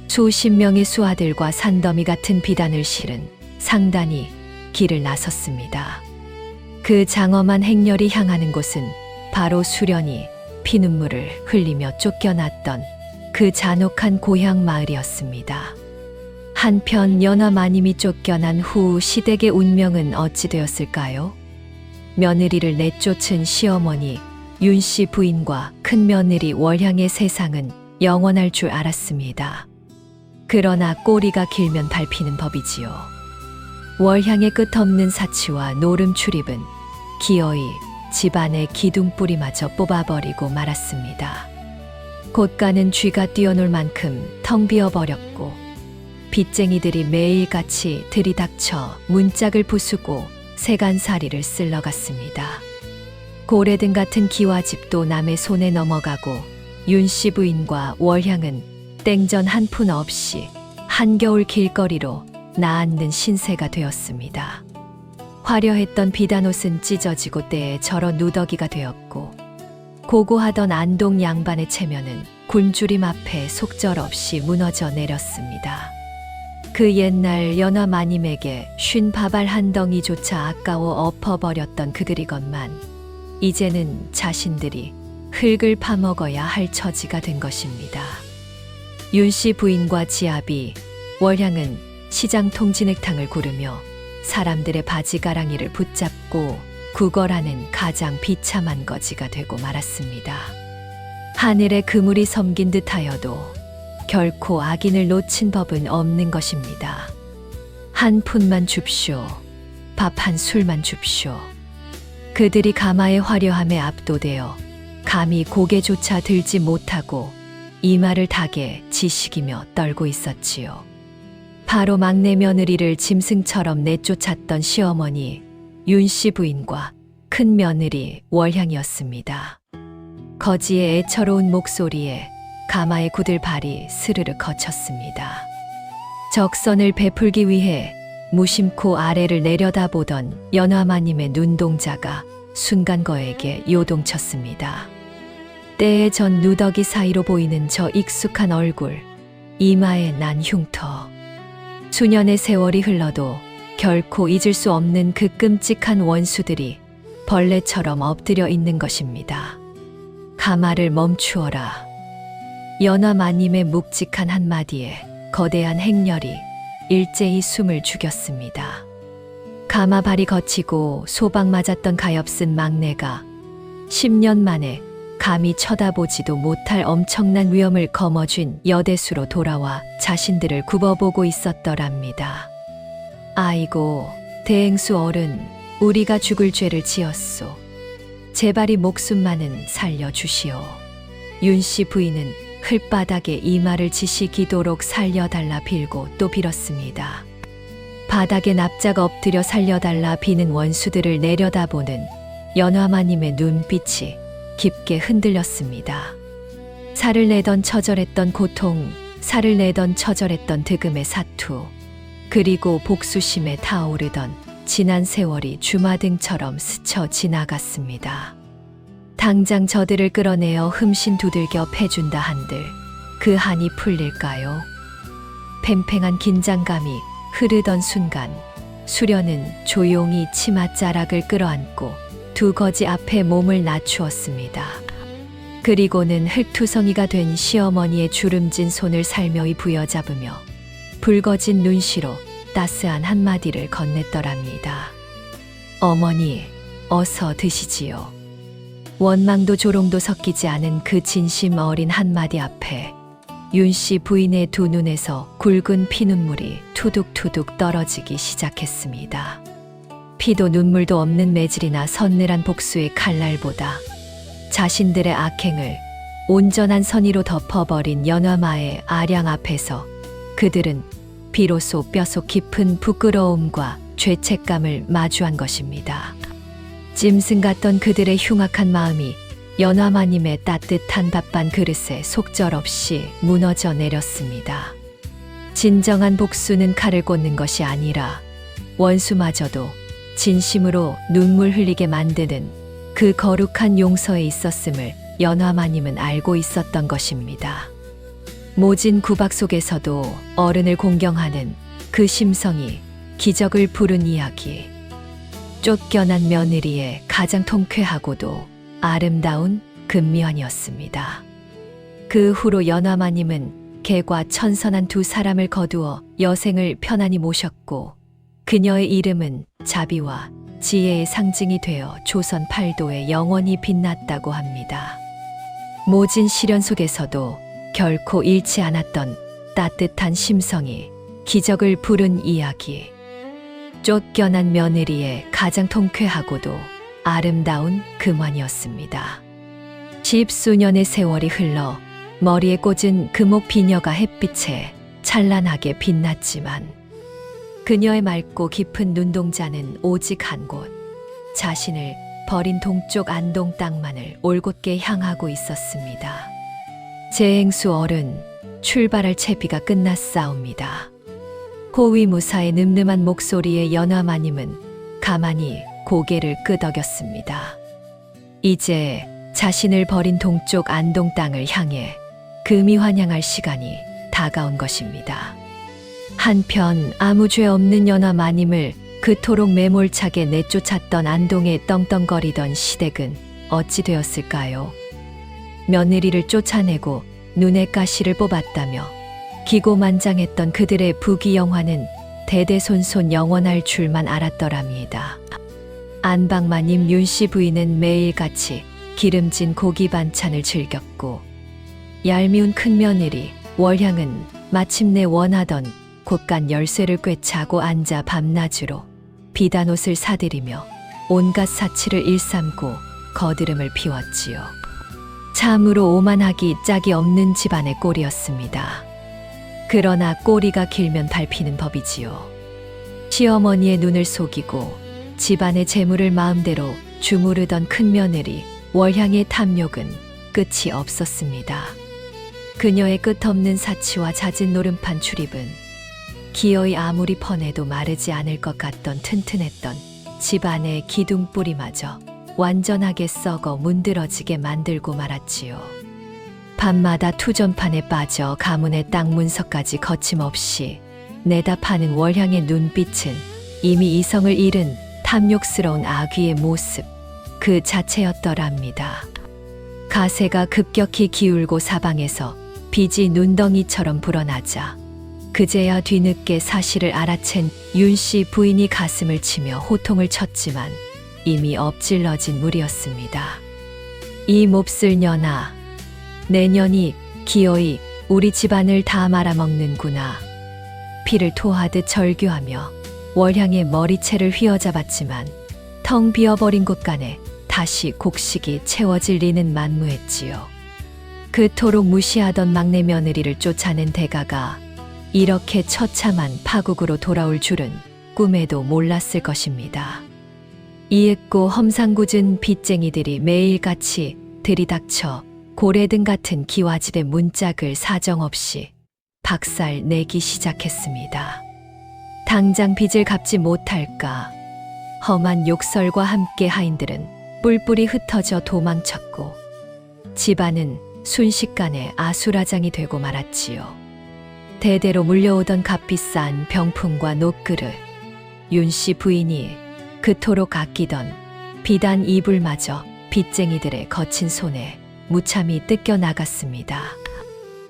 수십 명의 수하들과 산더미 같은 비단을 실은 상단이 길을 나섰습니다. 그 장엄한 행렬이 향하는 곳은 바로 수련이 피눈물을 흘리며 쫓겨났던 그 잔혹한 고향 마을이었습니다. 한편 연화마님이 쫓겨난 후 시댁의 운명은 어찌 되었을까요? 며느리를 내쫓은 시어머니 윤씨 부인과 큰며느리 월향의 세상은 영원할 줄 알았습니다. 그러나 꼬리가 길면 밟히는 법이지요. 월향의 끝없는 사치와 노름 출입은 기어이 집안의 기둥뿌리마저 뽑아버리고 말았습니다. 곳간은 쥐가 뛰어놀 만큼 텅 비어버렸고 빚쟁이들이 매일같이 들이닥쳐 문짝을 부수고 세간살이를 쓸러갔습니다. 고래등 같은 기와집도 남의 손에 넘어가고 윤씨 부인과 월향은 땡전 한 푼 없이 한겨울 길거리로 나앉는 신세가 되었습니다. 화려했던 비단옷은 찢어지고 때에 절어 누더기가 되었고 고고하던 안동 양반의 체면은 굴주림 앞에 속절없이 무너져 내렸습니다. 그 옛날 연화마님에게 쉰 밥알 한 덩이조차 아까워 엎어버렸던 그들이건만 이제는 자신들이 흙을 파먹어야 할 처지가 된 것입니다. 윤씨 부인과 지아비, 월향은 시장 통진액탕을 고르며 사람들의 바지가랑이를 붙잡고 구걸하는 가장 비참한 거지가 되고 말았습니다. 하늘의 그물이 섬긴 듯하여도 결코 악인을 놓친 법은 없는 것입니다. 한 푼만 줍쇼, 밥 한 술만 줍쇼. 그들이 가마의 화려함에 압도되어 감히 고개조차 들지 못하고 이마를 닭에 지식이며 떨고 있었지요. 바로 막내 며느리를 짐승처럼 내쫓았던 시어머니 윤씨 부인과 큰 며느리 월향이었습니다. 거지의 애처로운 목소리에 가마에 굳을 발이 스르르 거쳤습니다. 적선을 베풀기 위해 무심코 아래를 내려다보던 연화마님의 눈동자가 순간 거에게 요동쳤습니다. 때에 전 누더기 사이로 보이는 저 익숙한 얼굴, 이마에 난 흉터. 수년의 세월이 흘러도 결코 잊을 수 없는 그 끔찍한 원수들이 벌레처럼 엎드려 있는 것입니다. 가마를 멈추어라. 연화마님의 묵직한 한마디에 거대한 행렬이 일제히 숨을 죽였습니다. 가마발이 거치고 소박 맞았던 가엾은 막내가 10년 만에 감히 쳐다보지도 못할 엄청난 위험을 거머쥔 여대수로 돌아와 자신들을 굽어보고 있었더랍니다. 아이고, 대행수 어른, 우리가 죽을 죄를 지었소. 제발 이 목숨만은 살려주시오. 윤씨 부인은 흘바닥에 이마를 지시기도록 살려달라 빌고 또 빌었습니다. 바닥에 납작 엎드려 살려달라 비는 원수들을 내려다보는 연화마님의 눈빛이 깊게 흔들렸습니다. 살을 내던 처절했던 고통, 살을 내던 처절했던 득음의 사투, 그리고 복수심에 타오르던 지난 세월이 주마등처럼 스쳐 지나갔습니다. 당장 저들을 끌어내어 흠신 두들겨 패준다 한들 그 한이 풀릴까요? 팽팽한 긴장감이 흐르던 순간 수련은 조용히 치맛자락을 끌어안고 두 거지 앞에 몸을 낮추었습니다. 그리고는 흙투성이가 된 시어머니의 주름진 손을 살며이 부여잡으며 붉어진 눈시로 따스한 한마디를 건넸더랍니다. 어머니, 어서 드시지요. 원망도 조롱도 섞이지 않은 그 진심 어린 한마디 앞에 윤 씨 부인의 두 눈에서 굵은 피눈물이 투둑투둑 떨어지기 시작했습니다. 피도 눈물도 없는 매질이나 서늘한 복수의 칼날보다 자신들의 악행을 온전한 선의로 덮어버린 연화마의 아량 앞에서 그들은 비로소 뼈속 깊은 부끄러움과 죄책감을 마주한 것입니다. 짐승 같던 그들의 흉악한 마음이 연화마님의 따뜻한 밥반 그릇에 속절없이 무너져 내렸습니다. 진정한 복수는 칼을 꽂는 것이 아니라 원수마저도 진심으로 눈물 흘리게 만드는 그 거룩한 용서에 있었음을 연화마님은 알고 있었던 것입니다. 모진 구박 속에서도 어른을 공경하는 그 심성이 기적을 부른 이야기. 쫓겨난 며느리의 가장 통쾌하고도 아름다운 근면이었습니다. 그 후로 연화마님은 개과 천선한 두 사람을 거두어 여생을 편안히 모셨고 그녀의 이름은 자비와 지혜의 상징이 되어 조선 팔도에 영원히 빛났다고 합니다. 모진 시련 속에서도 결코 잃지 않았던 따뜻한 심성이 기적을 부른 이야기. 쫓겨난 며느리의 가장 통쾌하고도 아름다운 금환이었습니다. 십수년의 세월이 흘러 머리에 꽂은 금옥 비녀가 햇빛에 찬란하게 빛났지만 그녀의 맑고 깊은 눈동자는 오직 한 곳, 자신을 버린 동쪽 안동 땅만을 올곧게 향하고 있었습니다. 재행수 어른, 출발할 채비가 끝났사옵니다. 호위무사의 늠름한 목소리에 연화마님은 가만히 고개를 끄덕였습니다. 이제 자신을 버린 동쪽 안동 땅을 향해 금이 환영할 시간이 다가온 것입니다. 한편 아무 죄 없는 연화마님을 그토록 매몰차게 내쫓았던 안동에 떵떵거리던 시댁은 어찌 되었을까요? 며느리를 쫓아내고 눈에 가시를 뽑았다며 기고만장했던 그들의 부귀영화는 대대손손 영원할 줄만 알았더랍니다. 안방마님 윤씨 부인은 매일같이 기름진 고기 반찬을 즐겼고 얄미운 큰며느리 월향은 마침내 원하던 곶간 열쇠를 꿰차고 앉아 밤낮으로 비단옷을 사들이며 온갖 사치를 일삼고 거드름을 피웠지요. 참으로 오만하기 짝이 없는 집안의 꼴이었습니다. 그러나 꼬리가 길면 밟히는 법이지요. 시어머니의 눈을 속이고 집안의 재물을 마음대로 주무르던 큰며느리 월향의 탐욕은 끝이 없었습니다. 그녀의 끝없는 사치와 잦은 노름판 출입은 기어이 아무리 퍼내도 마르지 않을 것 같던 튼튼했던 집안의 기둥뿌리마저 완전하게 썩어 문드러지게 만들고 말았지요. 밤마다 투전판에 빠져 가문의 땅 문서까지 거침없이 내다 파는 월향의 눈빛은 이미 이성을 잃은 탐욕스러운 아귀의 모습 그 자체였더랍니다. 가세가 급격히 기울고 사방에서 빚이 눈덩이처럼 불어나자 그제야 뒤늦게 사실을 알아챈 윤씨 부인이 가슴을 치며 호통을 쳤지만 이미 엎질러진 물이었습니다. 이 몹쓸 년아, 내년이 기어이 우리 집안을 다 말아먹는구나. 피를 토하듯 절규하며 월향의 머리채를 휘어잡았지만 텅 비어버린 곳간에 다시 곡식이 채워질 리는 만무했지요. 그토록 무시하던 막내 며느리를 쫓아낸 대가가 이렇게 처참한 파국으로 돌아올 줄은 꿈에도 몰랐을 것입니다. 이윽고 험상궂은 빚쟁이들이 매일같이 들이닥쳐 고래등 같은 기와집의 문짝을 사정없이 박살 내기 시작했습니다. 당장 빚을 갚지 못할까 험한 욕설과 함께 하인들은 뿔뿔이 흩어져 도망쳤고 집안은 순식간에 아수라장이 되고 말았지요. 대대로 물려오던 값비싼 병풍과 녹그릇, 윤씨 부인이 그토록 아끼던 비단 이불마저 빚쟁이들의 거친 손에 무참히 뜯겨 나갔습니다.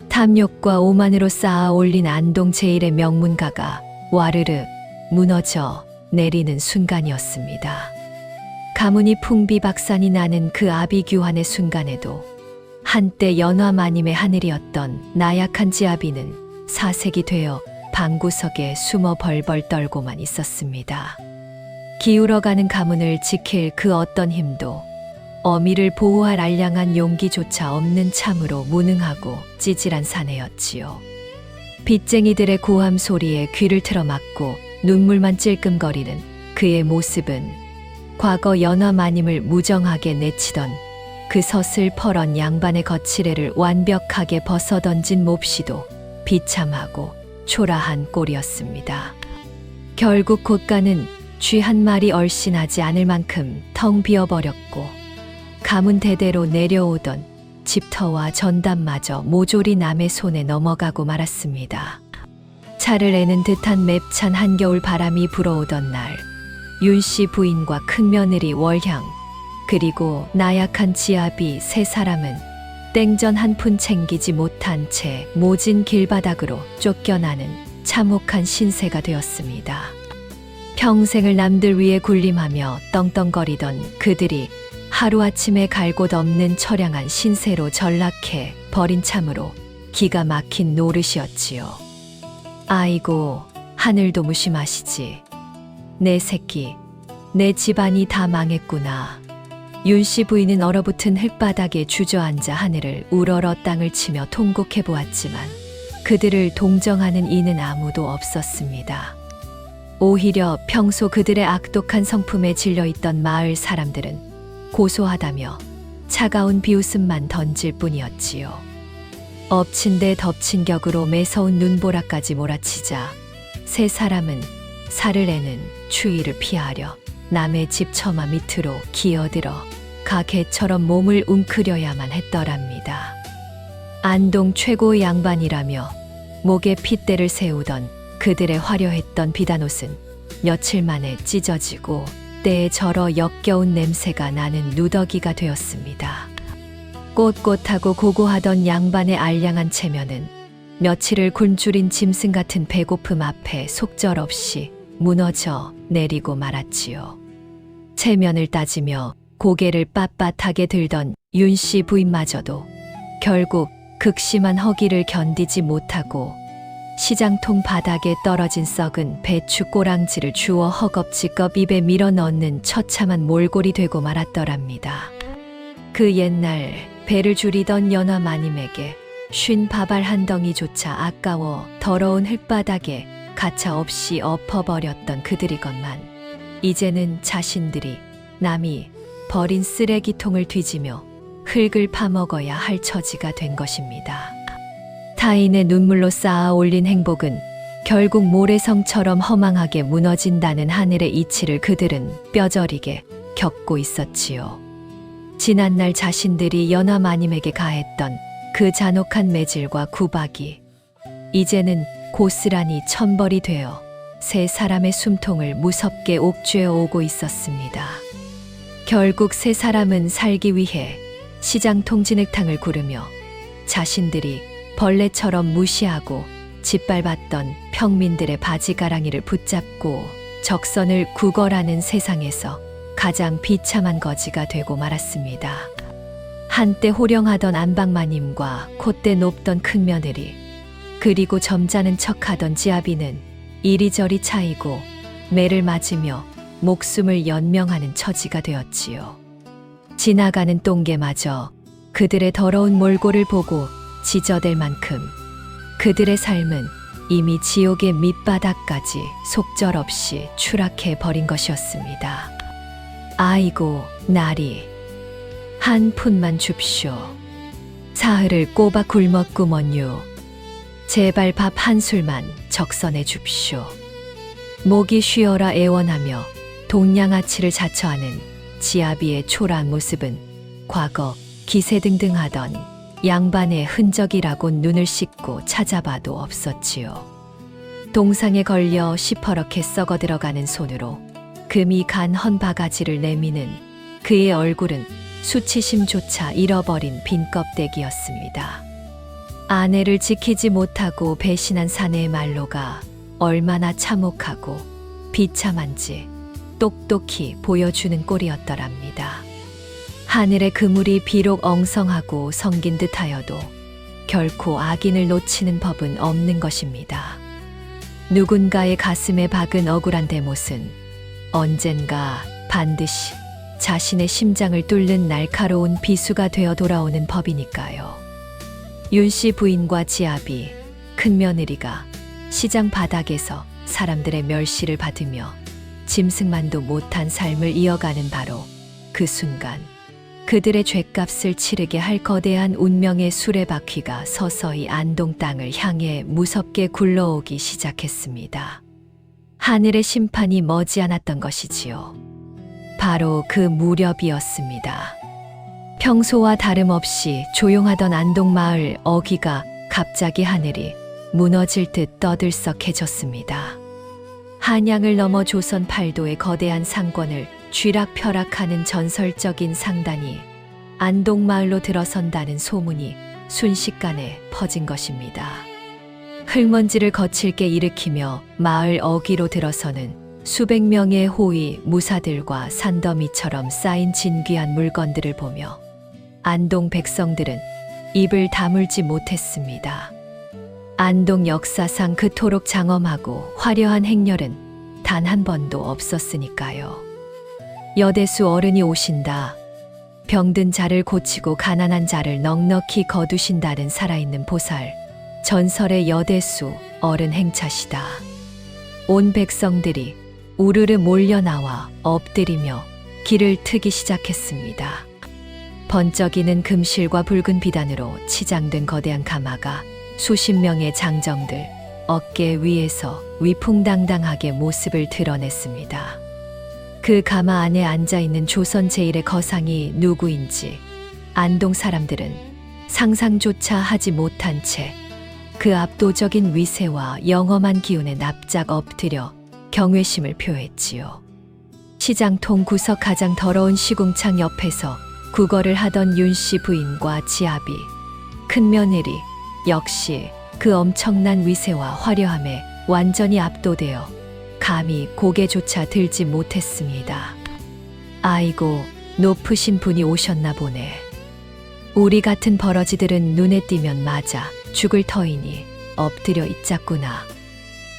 탐욕과 오만으로 쌓아 올린 안동 제1의 명문가가 와르르 무너져 내리는 순간이었습니다. 가문이 풍비박산이 나는 그 아비규환의 순간에도 한때 연화마님의 하늘이었던 나약한 지아비는 사색이 되어 방구석에 숨어 벌벌 떨고만 있었습니다. 기울어가는 가문을 지킬 그 어떤 힘도 어미를 보호할 알량한 용기조차 없는 참으로 무능하고 찌질한 사내였지요. 빚쟁이들의 고함 소리에 귀를 틀어막고 눈물만 찔끔거리는 그의 모습은 과거 연화마님을 무정하게 내치던 그 서슬퍼런 양반의 거칠애를 완벽하게 벗어던진 몹시도 비참하고 초라한 꼴이었습니다. 결국 곳간은 쥐 한 마리 얼씬하지 않을 만큼 텅 비어버렸고 가문 대대로 내려오던 집터와 전담마저 모조리 남의 손에 넘어가고 말았습니다. 차를 애는 듯한 맵찬 한겨울 바람이 불어오던 날 윤씨 부인과 큰며느리 월향 그리고 나약한 지아비 세 사람은 땡전 한 푼 챙기지 못한 채 모진 길바닥으로 쫓겨나는 참혹한 신세가 되었습니다. 평생을 남들 위해 군림하며 떵떵거리던 그들이 하루아침에 갈 곳 없는 처량한 신세로 전락해 버린 참으로 기가 막힌 노릇이었지요. 아이고, 하늘도 무심하시지. 내 새끼, 내 집안이 다 망했구나. 윤씨 부인은 얼어붙은 흙바닥에 주저앉아 하늘을 우러러 땅을 치며 통곡해 보았지만 그들을 동정하는 이는 아무도 없었습니다. 오히려 평소 그들의 악독한 성품에 질려있던 마을 사람들은 고소하다며 차가운 비웃음만 던질 뿐이었지요. 엎친 데 덮친 격으로 매서운 눈보라까지 몰아치자 세 사람은 살을 내는 추위를 피하려 남의 집 처마 밑으로 기어들어 가 개처럼 몸을 웅크려야만 했더랍니다. 안동 최고의 양반이라며 목에 핏대를 세우던 그들의 화려했던 비단옷은 며칠 만에 찢어지고 때에 절어 역겨운 냄새가 나는 누더기가 되었습니다. 꼿꼿하고 고고하던 양반의 알량한 체면은 며칠을 굶주린 짐승 같은 배고픔 앞에 속절없이 무너져 내리고 말았지요. 체면을 따지며 고개를 빳빳하게 들던 윤씨 부인마저도 결국 극심한 허기를 견디지 못하고 시장통 바닥에 떨어진 썩은 배추 꼬랑지를 주워 허겁지겁 입에 밀어 넣는 처참한 몰골이 되고 말았더랍니다. 그 옛날 배를 줄이던 연화마님에게 쉰 밥알 한 덩이조차 아까워 더러운 흙바닥에 가차없이 엎어버렸던 그들이건만 이제는 자신들이 남이 버린 쓰레기통을 뒤지며 흙을 파먹어야 할 처지가 된 것입니다. 타인의 눈물로 쌓아 올린 행복은 결국 모래성처럼 허망하게 무너진다는 하늘의 이치를 그들은 뼈저리게 겪고 있었지요. 지난날 자신들이 연화마님에게 가했던 그 잔혹한 매질과 구박이 이제는 고스란히 천벌이 되어 세 사람의 숨통을 무섭게 옥죄어 오고 있었습니다. 결국 세 사람은 살기 위해 시장통 진흙탕을 구르며 자신들이 벌레처럼 무시하고 짓밟았던 평민들의 바지가랑이를 붙잡고 적선을 구걸하는 세상에서 가장 비참한 거지가 되고 말았습니다. 한때 호령하던 안방마님과 콧대 높던 큰며느리 그리고 점잖은 척하던 지아비는 이리저리 차이고 매를 맞으며 목숨을 연명하는 처지가 되었지요. 지나가는 똥개마저 그들의 더러운 몰골을 보고 지저댈 만큼 그들의 삶은 이미 지옥의 밑바닥까지 속절없이 추락해 버린 것이었습니다. 아이고 나리 한 푼만 줍쇼. 사흘을 꼬박 굶었구먼요. 제발 밥 한 술만 적선해 줍쇼. 목이 쉬어라 애원하며 동냥아치를 자처하는 지아비의 초라한 모습은 과거 기세등등하던 양반의 흔적이라고 눈을 씻고 찾아봐도 없었지요. 동상에 걸려 시퍼렇게 썩어 들어가는 손으로 금이 간 헌바가지를 내미는 그의 얼굴은 수치심조차 잃어버린 빈 껍데기였습니다. 아내를 지키지 못하고 배신한 사내의 말로가 얼마나 참혹하고 비참한지 똑똑히 보여주는 꼴이었더랍니다. 하늘의 그물이 비록 엉성하고 성긴 듯하여도 결코 악인을 놓치는 법은 없는 것입니다. 누군가의 가슴에 박은 억울한 대못은 언젠가 반드시 자신의 심장을 뚫는 날카로운 비수가 되어 돌아오는 법이니까요. 윤씨 부인과 지아비, 큰며느리가 시장 바닥에서 사람들의 멸시를 받으며 짐승만도 못한 삶을 이어가는 바로 그 순간, 그들의 죗값을 치르게 할 거대한 운명의 수레바퀴가 서서히 안동 땅을 향해 무섭게 굴러오기 시작했습니다. 하늘의 심판이 머지않았던 것이지요. 바로 그 무렵이었습니다. 평소와 다름없이 조용하던 안동 마을 어귀가 갑자기 하늘이 무너질 듯 떠들썩해졌습니다. 한양을 넘어 조선 팔도의 거대한 상권을 쥐락펴락하는 전설적인 상단이 안동마을로 들어선다는 소문이 순식간에 퍼진 것입니다. 흙먼지를 거칠게 일으키며 마을 어귀로 들어서는 수백 명의 호위 무사들과 산더미처럼 쌓인 진귀한 물건들을 보며 안동 백성들은 입을 다물지 못했습니다. 안동 역사상 그토록 장엄하고 화려한 행렬은 단 한 번도 없었으니까요. 여대수 어른이 오신다. 병든 자를 고치고 가난한 자를 넉넉히 거두신다는 살아있는 보살, 전설의 여대수 어른 행차시다. 온 백성들이 우르르 몰려나와 엎드리며 길을 트기 시작했습니다. 번쩍이는 금실과 붉은 비단으로 치장된 거대한 가마가 수십 명의 장정들 어깨 위에서 위풍당당하게 모습을 드러냈습니다. 그 가마 안에 앉아있는 조선 제1의 거상이 누구인지 안동 사람들은 상상조차 하지 못한 채 그 압도적인 위세와 영험한 기운에 납작 엎드려 경외심을 표했지요. 시장통 구석 가장 더러운 시궁창 옆에서 구걸을 하던 윤씨 부인과 지아비, 큰며느리 역시 그 엄청난 위세와 화려함에 완전히 압도되어 감히 고개조차 들지 못했습니다. 아이고, 높으신 분이 오셨나 보네. 우리 같은 버러지들은 눈에 띄면 맞아 죽을 터이니 엎드려 있자꾸나.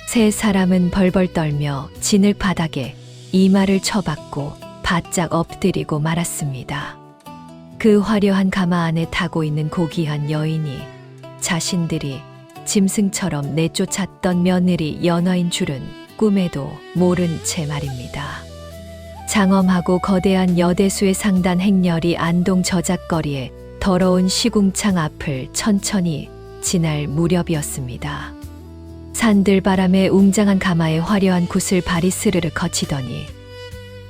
세 사람은 벌벌 떨며 진흙 바닥에 이마를 쳐박고 바짝 엎드리고 말았습니다. 그 화려한 가마 안에 타고 있는 고귀한 여인이 자신들이 짐승처럼 내쫓았던 며느리 연화인 줄은 꿈에도 모른 채 말입니다. 장엄하고 거대한 여대수의 상단 행렬이 안동 저작거리에 더러운 시궁창 앞을 천천히 지날 무렵이었습니다. 산들바람에 웅장한 가마에 화려한 구슬발이 스르르 거치더니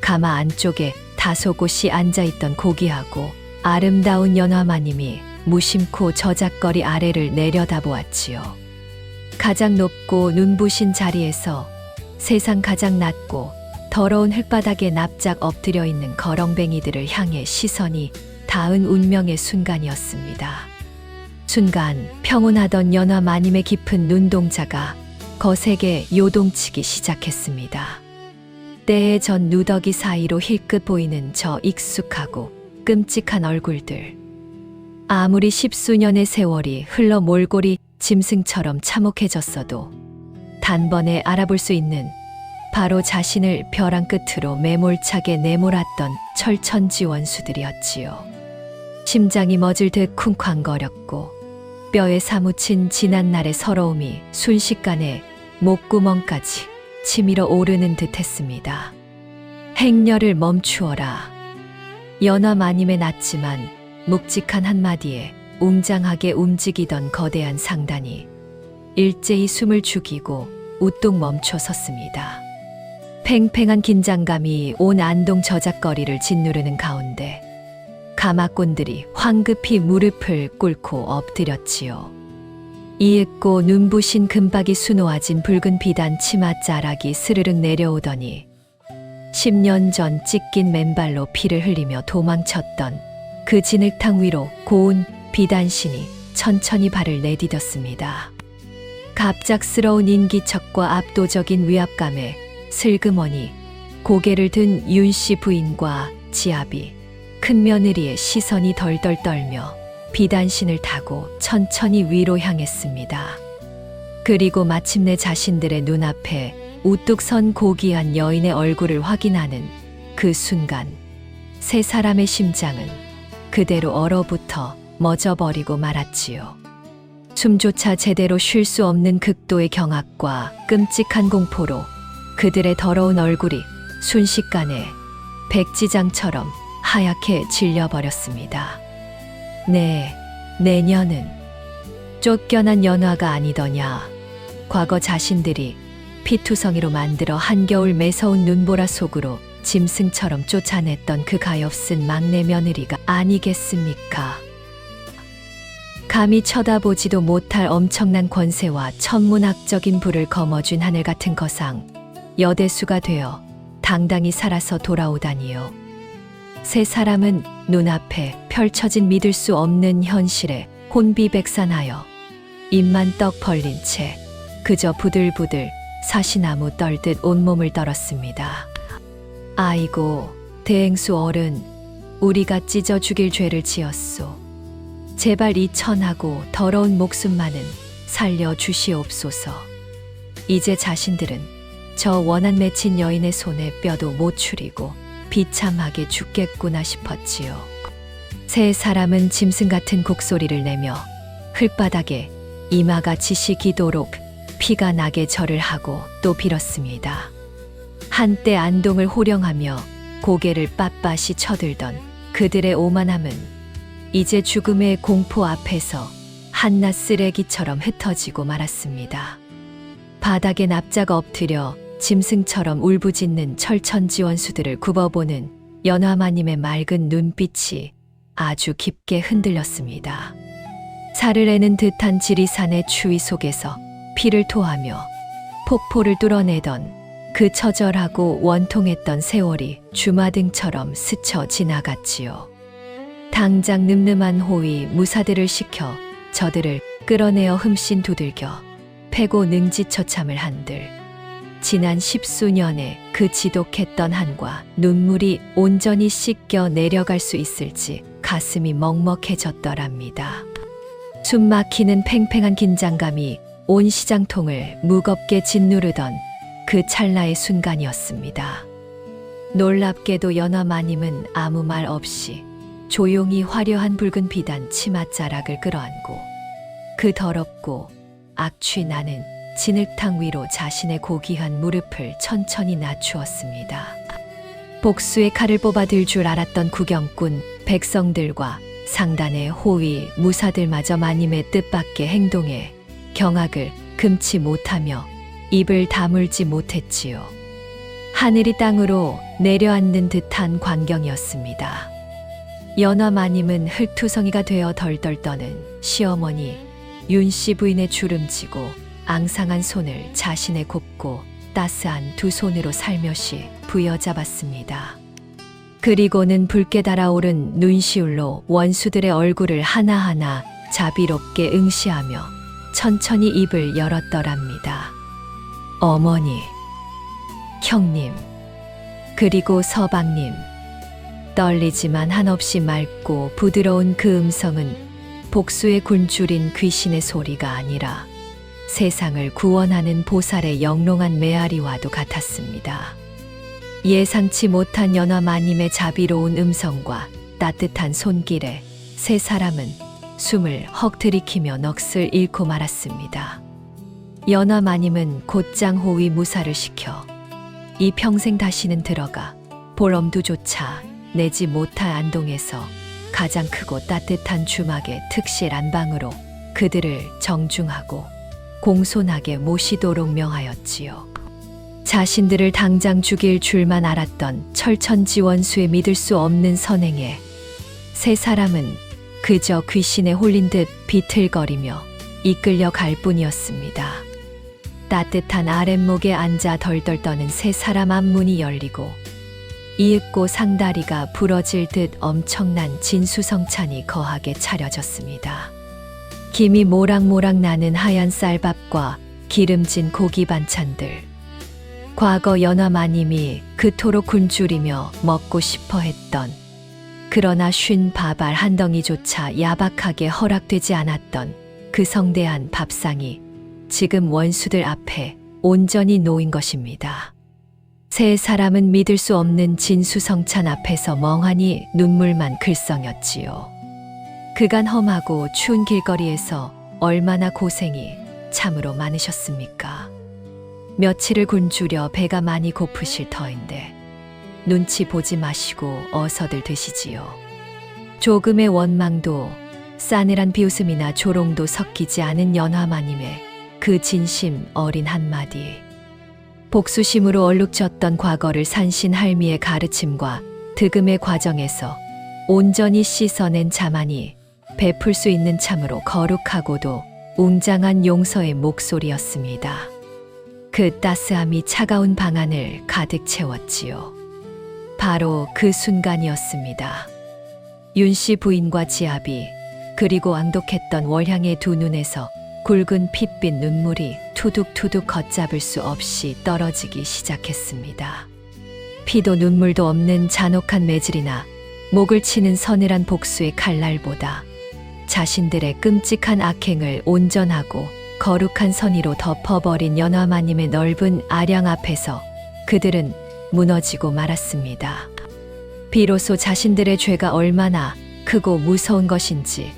가마 안쪽에 다소곳이 앉아있던 고귀하고 아름다운 연화마님이 무심코 저작거리 아래를 내려다보았지요. 가장 높고 눈부신 자리에서 세상 가장 낮고 더러운 흙바닥에 납작 엎드려 있는 거렁뱅이들을 향해 시선이 닿은 운명의 순간이었습니다. 순간 평온하던 연화마님의 깊은 눈동자가 거세게 요동치기 시작했습니다. 때에 전 누더기 사이로 힐끗 보이는 저 익숙하고 끔찍한 얼굴들. 아무리 십수년의 세월이 흘러 몰골이 짐승처럼 참혹해졌어도 단번에 알아볼 수 있는 바로 자신을 벼랑 끝으로 매몰차게 내몰았던 철천지 원수들이었지요. 심장이 멎을 듯 쿵쾅거렸고 뼈에 사무친 지난날의 서러움이 순식간에 목구멍까지 치밀어 오르는 듯 했습니다. 행렬을 멈추어라. 연화마님의 낮지만 묵직한 한마디에 웅장하게 움직이던 거대한 상단이 일제히 숨을 죽이고 우뚝 멈춰 섰습니다. 팽팽한 긴장감이 온 안동 저작거리를 짓누르는 가운데 가마꾼들이 황급히 무릎을 꿇고 엎드렸지요. 이윽고 눈부신 금박이 수놓아진 붉은 비단 치맛자락이 스르륵 내려오더니 10년 전 찢긴 맨발로 피를 흘리며 도망쳤던 그 진흙탕 위로 고운 비단신이 천천히 발을 내디뎠습니다. 갑작스러운 인기척과 압도적인 위압감에 슬그머니 고개를 든 윤 씨 부인과 지아비, 큰며느리의 시선이 덜덜 떨며 비단신을 타고 천천히 위로 향했습니다. 그리고 마침내 자신들의 눈앞에 우뚝 선 고귀한 여인의 얼굴을 확인하는 그 순간 세 사람의 심장은 그대로 얼어붙어 멎어버리고 말았지요. 숨조차 제대로 쉴 수 없는 극도의 경악과 끔찍한 공포로 그들의 더러운 얼굴이 순식간에 백지장처럼 하얗게 질려버렸습니다. 네, 내년은 쫓겨난 연화가 아니더냐. 과거 자신들이 피투성이로 만들어 한겨울 매서운 눈보라 속으로 짐승처럼 쫓아냈던 그 가엾은 막내 며느리가 아니겠습니까? 감히 쳐다보지도 못할 엄청난 권세와 천문학적인 부를 거머쥔 하늘 같은 거상, 여대수가 되어 당당히 살아서 돌아오다니요. 세 사람은 눈앞에 펼쳐진 믿을 수 없는 현실에 혼비백산하여 입만 떡 벌린 채 그저 부들부들 사시나무 떨듯 온몸을 떨었습니다. 아이고, 대행수 어른, 우리가 찢어 죽일 죄를 지었소. 제발 이 천하고 더러운 목숨만은 살려주시옵소서. 이제 자신들은 저 원한 맺힌 여인의 손에 뼈도 못 추리고 비참하게 죽겠구나 싶었지요. 세 사람은 짐승 같은 곡소리를 내며 흙바닥에 이마가 지시기도록 피가 나게 절을 하고 또 빌었습니다. 한때 안동을 호령하며 고개를 빳빳이 쳐들던 그들의 오만함은 이제 죽음의 공포 앞에서 한낱 쓰레기처럼 흩어지고 말았습니다. 바닥에 납작 엎드려 짐승처럼 울부짖는 철천지원수들을 굽어보는 연화마님의 맑은 눈빛이 아주 깊게 흔들렸습니다. 살을 애는 듯한 지리산의 추위 속에서 피를 토하며 폭포를 뚫어내던 그 처절하고 원통했던 세월이 주마등처럼 스쳐 지나갔지요. 당장 늠름한 호위 무사들을 시켜 저들을 끌어내어 흠씬 두들겨 패고 능지처참을 한들 지난 십수년의 그 지독했던 한과 눈물이 온전히 씻겨 내려갈 수 있을지 가슴이 먹먹해졌더랍니다. 숨막히는 팽팽한 긴장감이 온 시장통을 무겁게 짓누르던 그 찰나의 순간이었습니다. 놀랍게도 연화마님은 아무 말 없이 조용히 화려한 붉은 비단 치맛자락을 끌어안고 그 더럽고 악취 나는 진흙탕 위로 자신의 고귀한 무릎을 천천히 낮추었습니다. 복수의 칼을 뽑아 들 줄 알았던 구경꾼 백성들과 상단의 호위 무사들마저 마님의 뜻밖의 행동에 경악을 금치 못하며 입을 다물지 못했지요. 하늘이 땅으로 내려앉는 듯한 광경이었습니다. 연화마님은 흙투성이가 되어 덜덜 떠는 시어머니 윤씨 부인의 주름지고 앙상한 손을 자신의 곱고 따스한 두 손으로 살며시 부여잡았습니다. 그리고는 붉게 달아오른 눈시울로 원수들의 얼굴을 하나하나 자비롭게 응시하며 천천히 입을 열었더랍니다. 어머니, 형님, 그리고 서방님. 떨리지만 한없이 맑고 부드러운 그 음성은 복수의 굴줄인 귀신의 소리가 아니라 세상을 구원하는 보살의 영롱한 메아리와도 같았습니다. 예상치 못한 연화마님의 자비로운 음성과 따뜻한 손길에 세 사람은 숨을 헉 들이키며 넋을 잃고 말았습니다. 연화마님은 곧장 호위 무사를 시켜 이 평생 다시는 들어가 볼 엄두조차 내지 못할 안동에서 가장 크고 따뜻한 주막의 특실 안방으로 그들을 정중하고 공손하게 모시도록 명하였지요. 자신들을 당장 죽일 줄만 알았던 철천지원수의 믿을 수 없는 선행에 세 사람은 그저 귀신에 홀린 듯 비틀거리며 이끌려 갈 뿐이었습니다. 따뜻한 아랫목에 앉아 덜덜 떠는 세 사람 앞문이 열리고 이윽고 상다리가 부러질 듯 엄청난 진수성찬이 거하게 차려졌습니다. 김이 모락모락 나는 하얀 쌀밥과 기름진 고기 반찬들, 과거 연화마님이 그토록 굶주리며 먹고 싶어 했던, 그러나 쉰 밥알 한 덩이조차 야박하게 허락되지 않았던 그 성대한 밥상이 지금 원수들 앞에 온전히 놓인 것입니다. 세 사람은 믿을 수 없는 진수성찬 앞에서 멍하니 눈물만 글썽였지요. 그간 험하고 추운 길거리에서 얼마나 고생이 참으로 많으셨습니까? 며칠을 굶주려 배가 많이 고프실 터인데 눈치 보지 마시고 어서들 드시지요. 조금의 원망도 싸늘한 비웃음이나 조롱도 섞이지 않은 연화마님의 그 진심 어린 한마디. 복수심으로 얼룩졌던 과거를 산신 할미의 가르침과 득음의 과정에서 온전히 씻어낸 자만이 베풀 수 있는 참으로 거룩하고도 웅장한 용서의 목소리였습니다. 그 따스함이 차가운 방 안을 가득 채웠지요. 바로 그 순간이었습니다. 윤씨 부인과 지아비, 그리고 앙독했던 월향의 두 눈에서 굵은 핏빛 눈물이 투둑투둑 걷잡을 수 없이 떨어지기 시작했습니다. 피도 눈물도 없는 잔혹한 매질이나 목을 치는 서늘한 복수의 칼날보다 자신들의 끔찍한 악행을 온전하고 거룩한 선의로 덮어버린 연화마님의 넓은 아량 앞에서 그들은 무너지고 말았습니다. 비로소 자신들의 죄가 얼마나 크고 무서운 것인지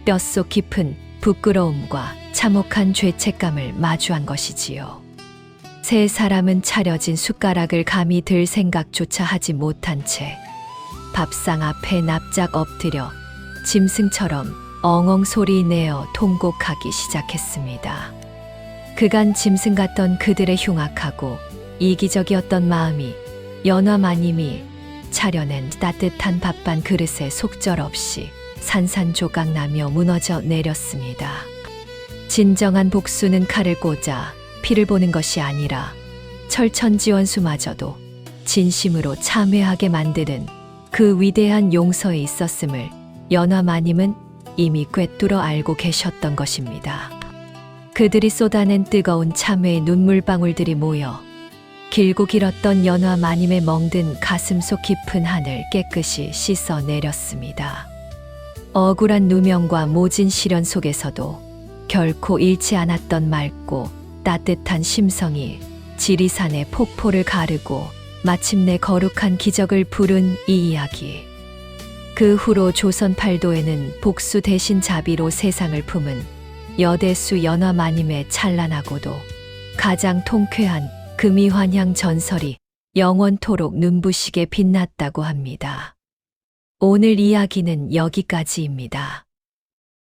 뼛속 깊은 부끄러움과 참혹한 죄책감을 마주한 것이지요. 세 사람은 차려진 숟가락을 감히 들 생각조차 하지 못한 채 밥상 앞에 납작 엎드려 짐승처럼 엉엉 소리 내어 통곡하기 시작했습니다. 그간 짐승 같던 그들의 흉악하고 이기적이었던 마음이 연화마님이 차려낸 따뜻한 밥반 그릇에 속절없이 산산조각나며 무너져 내렸습니다. 진정한 복수는 칼을 꽂아 피를 보는 것이 아니라 철천지원수마저도 진심으로 참회하게 만드는 그 위대한 용서에 있었음을 연화마님은 이미 꿰뚫어 알고 계셨던 것입니다. 그들이 쏟아낸 뜨거운 참회의 눈물방울들이 모여 길고 길었던 연화마님의 멍든 가슴속 깊은 한을 깨끗이 씻어 내렸습니다. 억울한 누명과 모진 시련 속에서도 결코 잃지 않았던 맑고 따뜻한 심성이 지리산의 폭포를 가르고 마침내 거룩한 기적을 부른 이 이야기. 그 후로 조선 팔도에는 복수 대신 자비로 세상을 품은 여대수 연화마님의 찬란하고도 가장 통쾌한 금이환향 전설이 영원토록 눈부시게 빛났다고 합니다. 오늘 이야기는 여기까지입니다.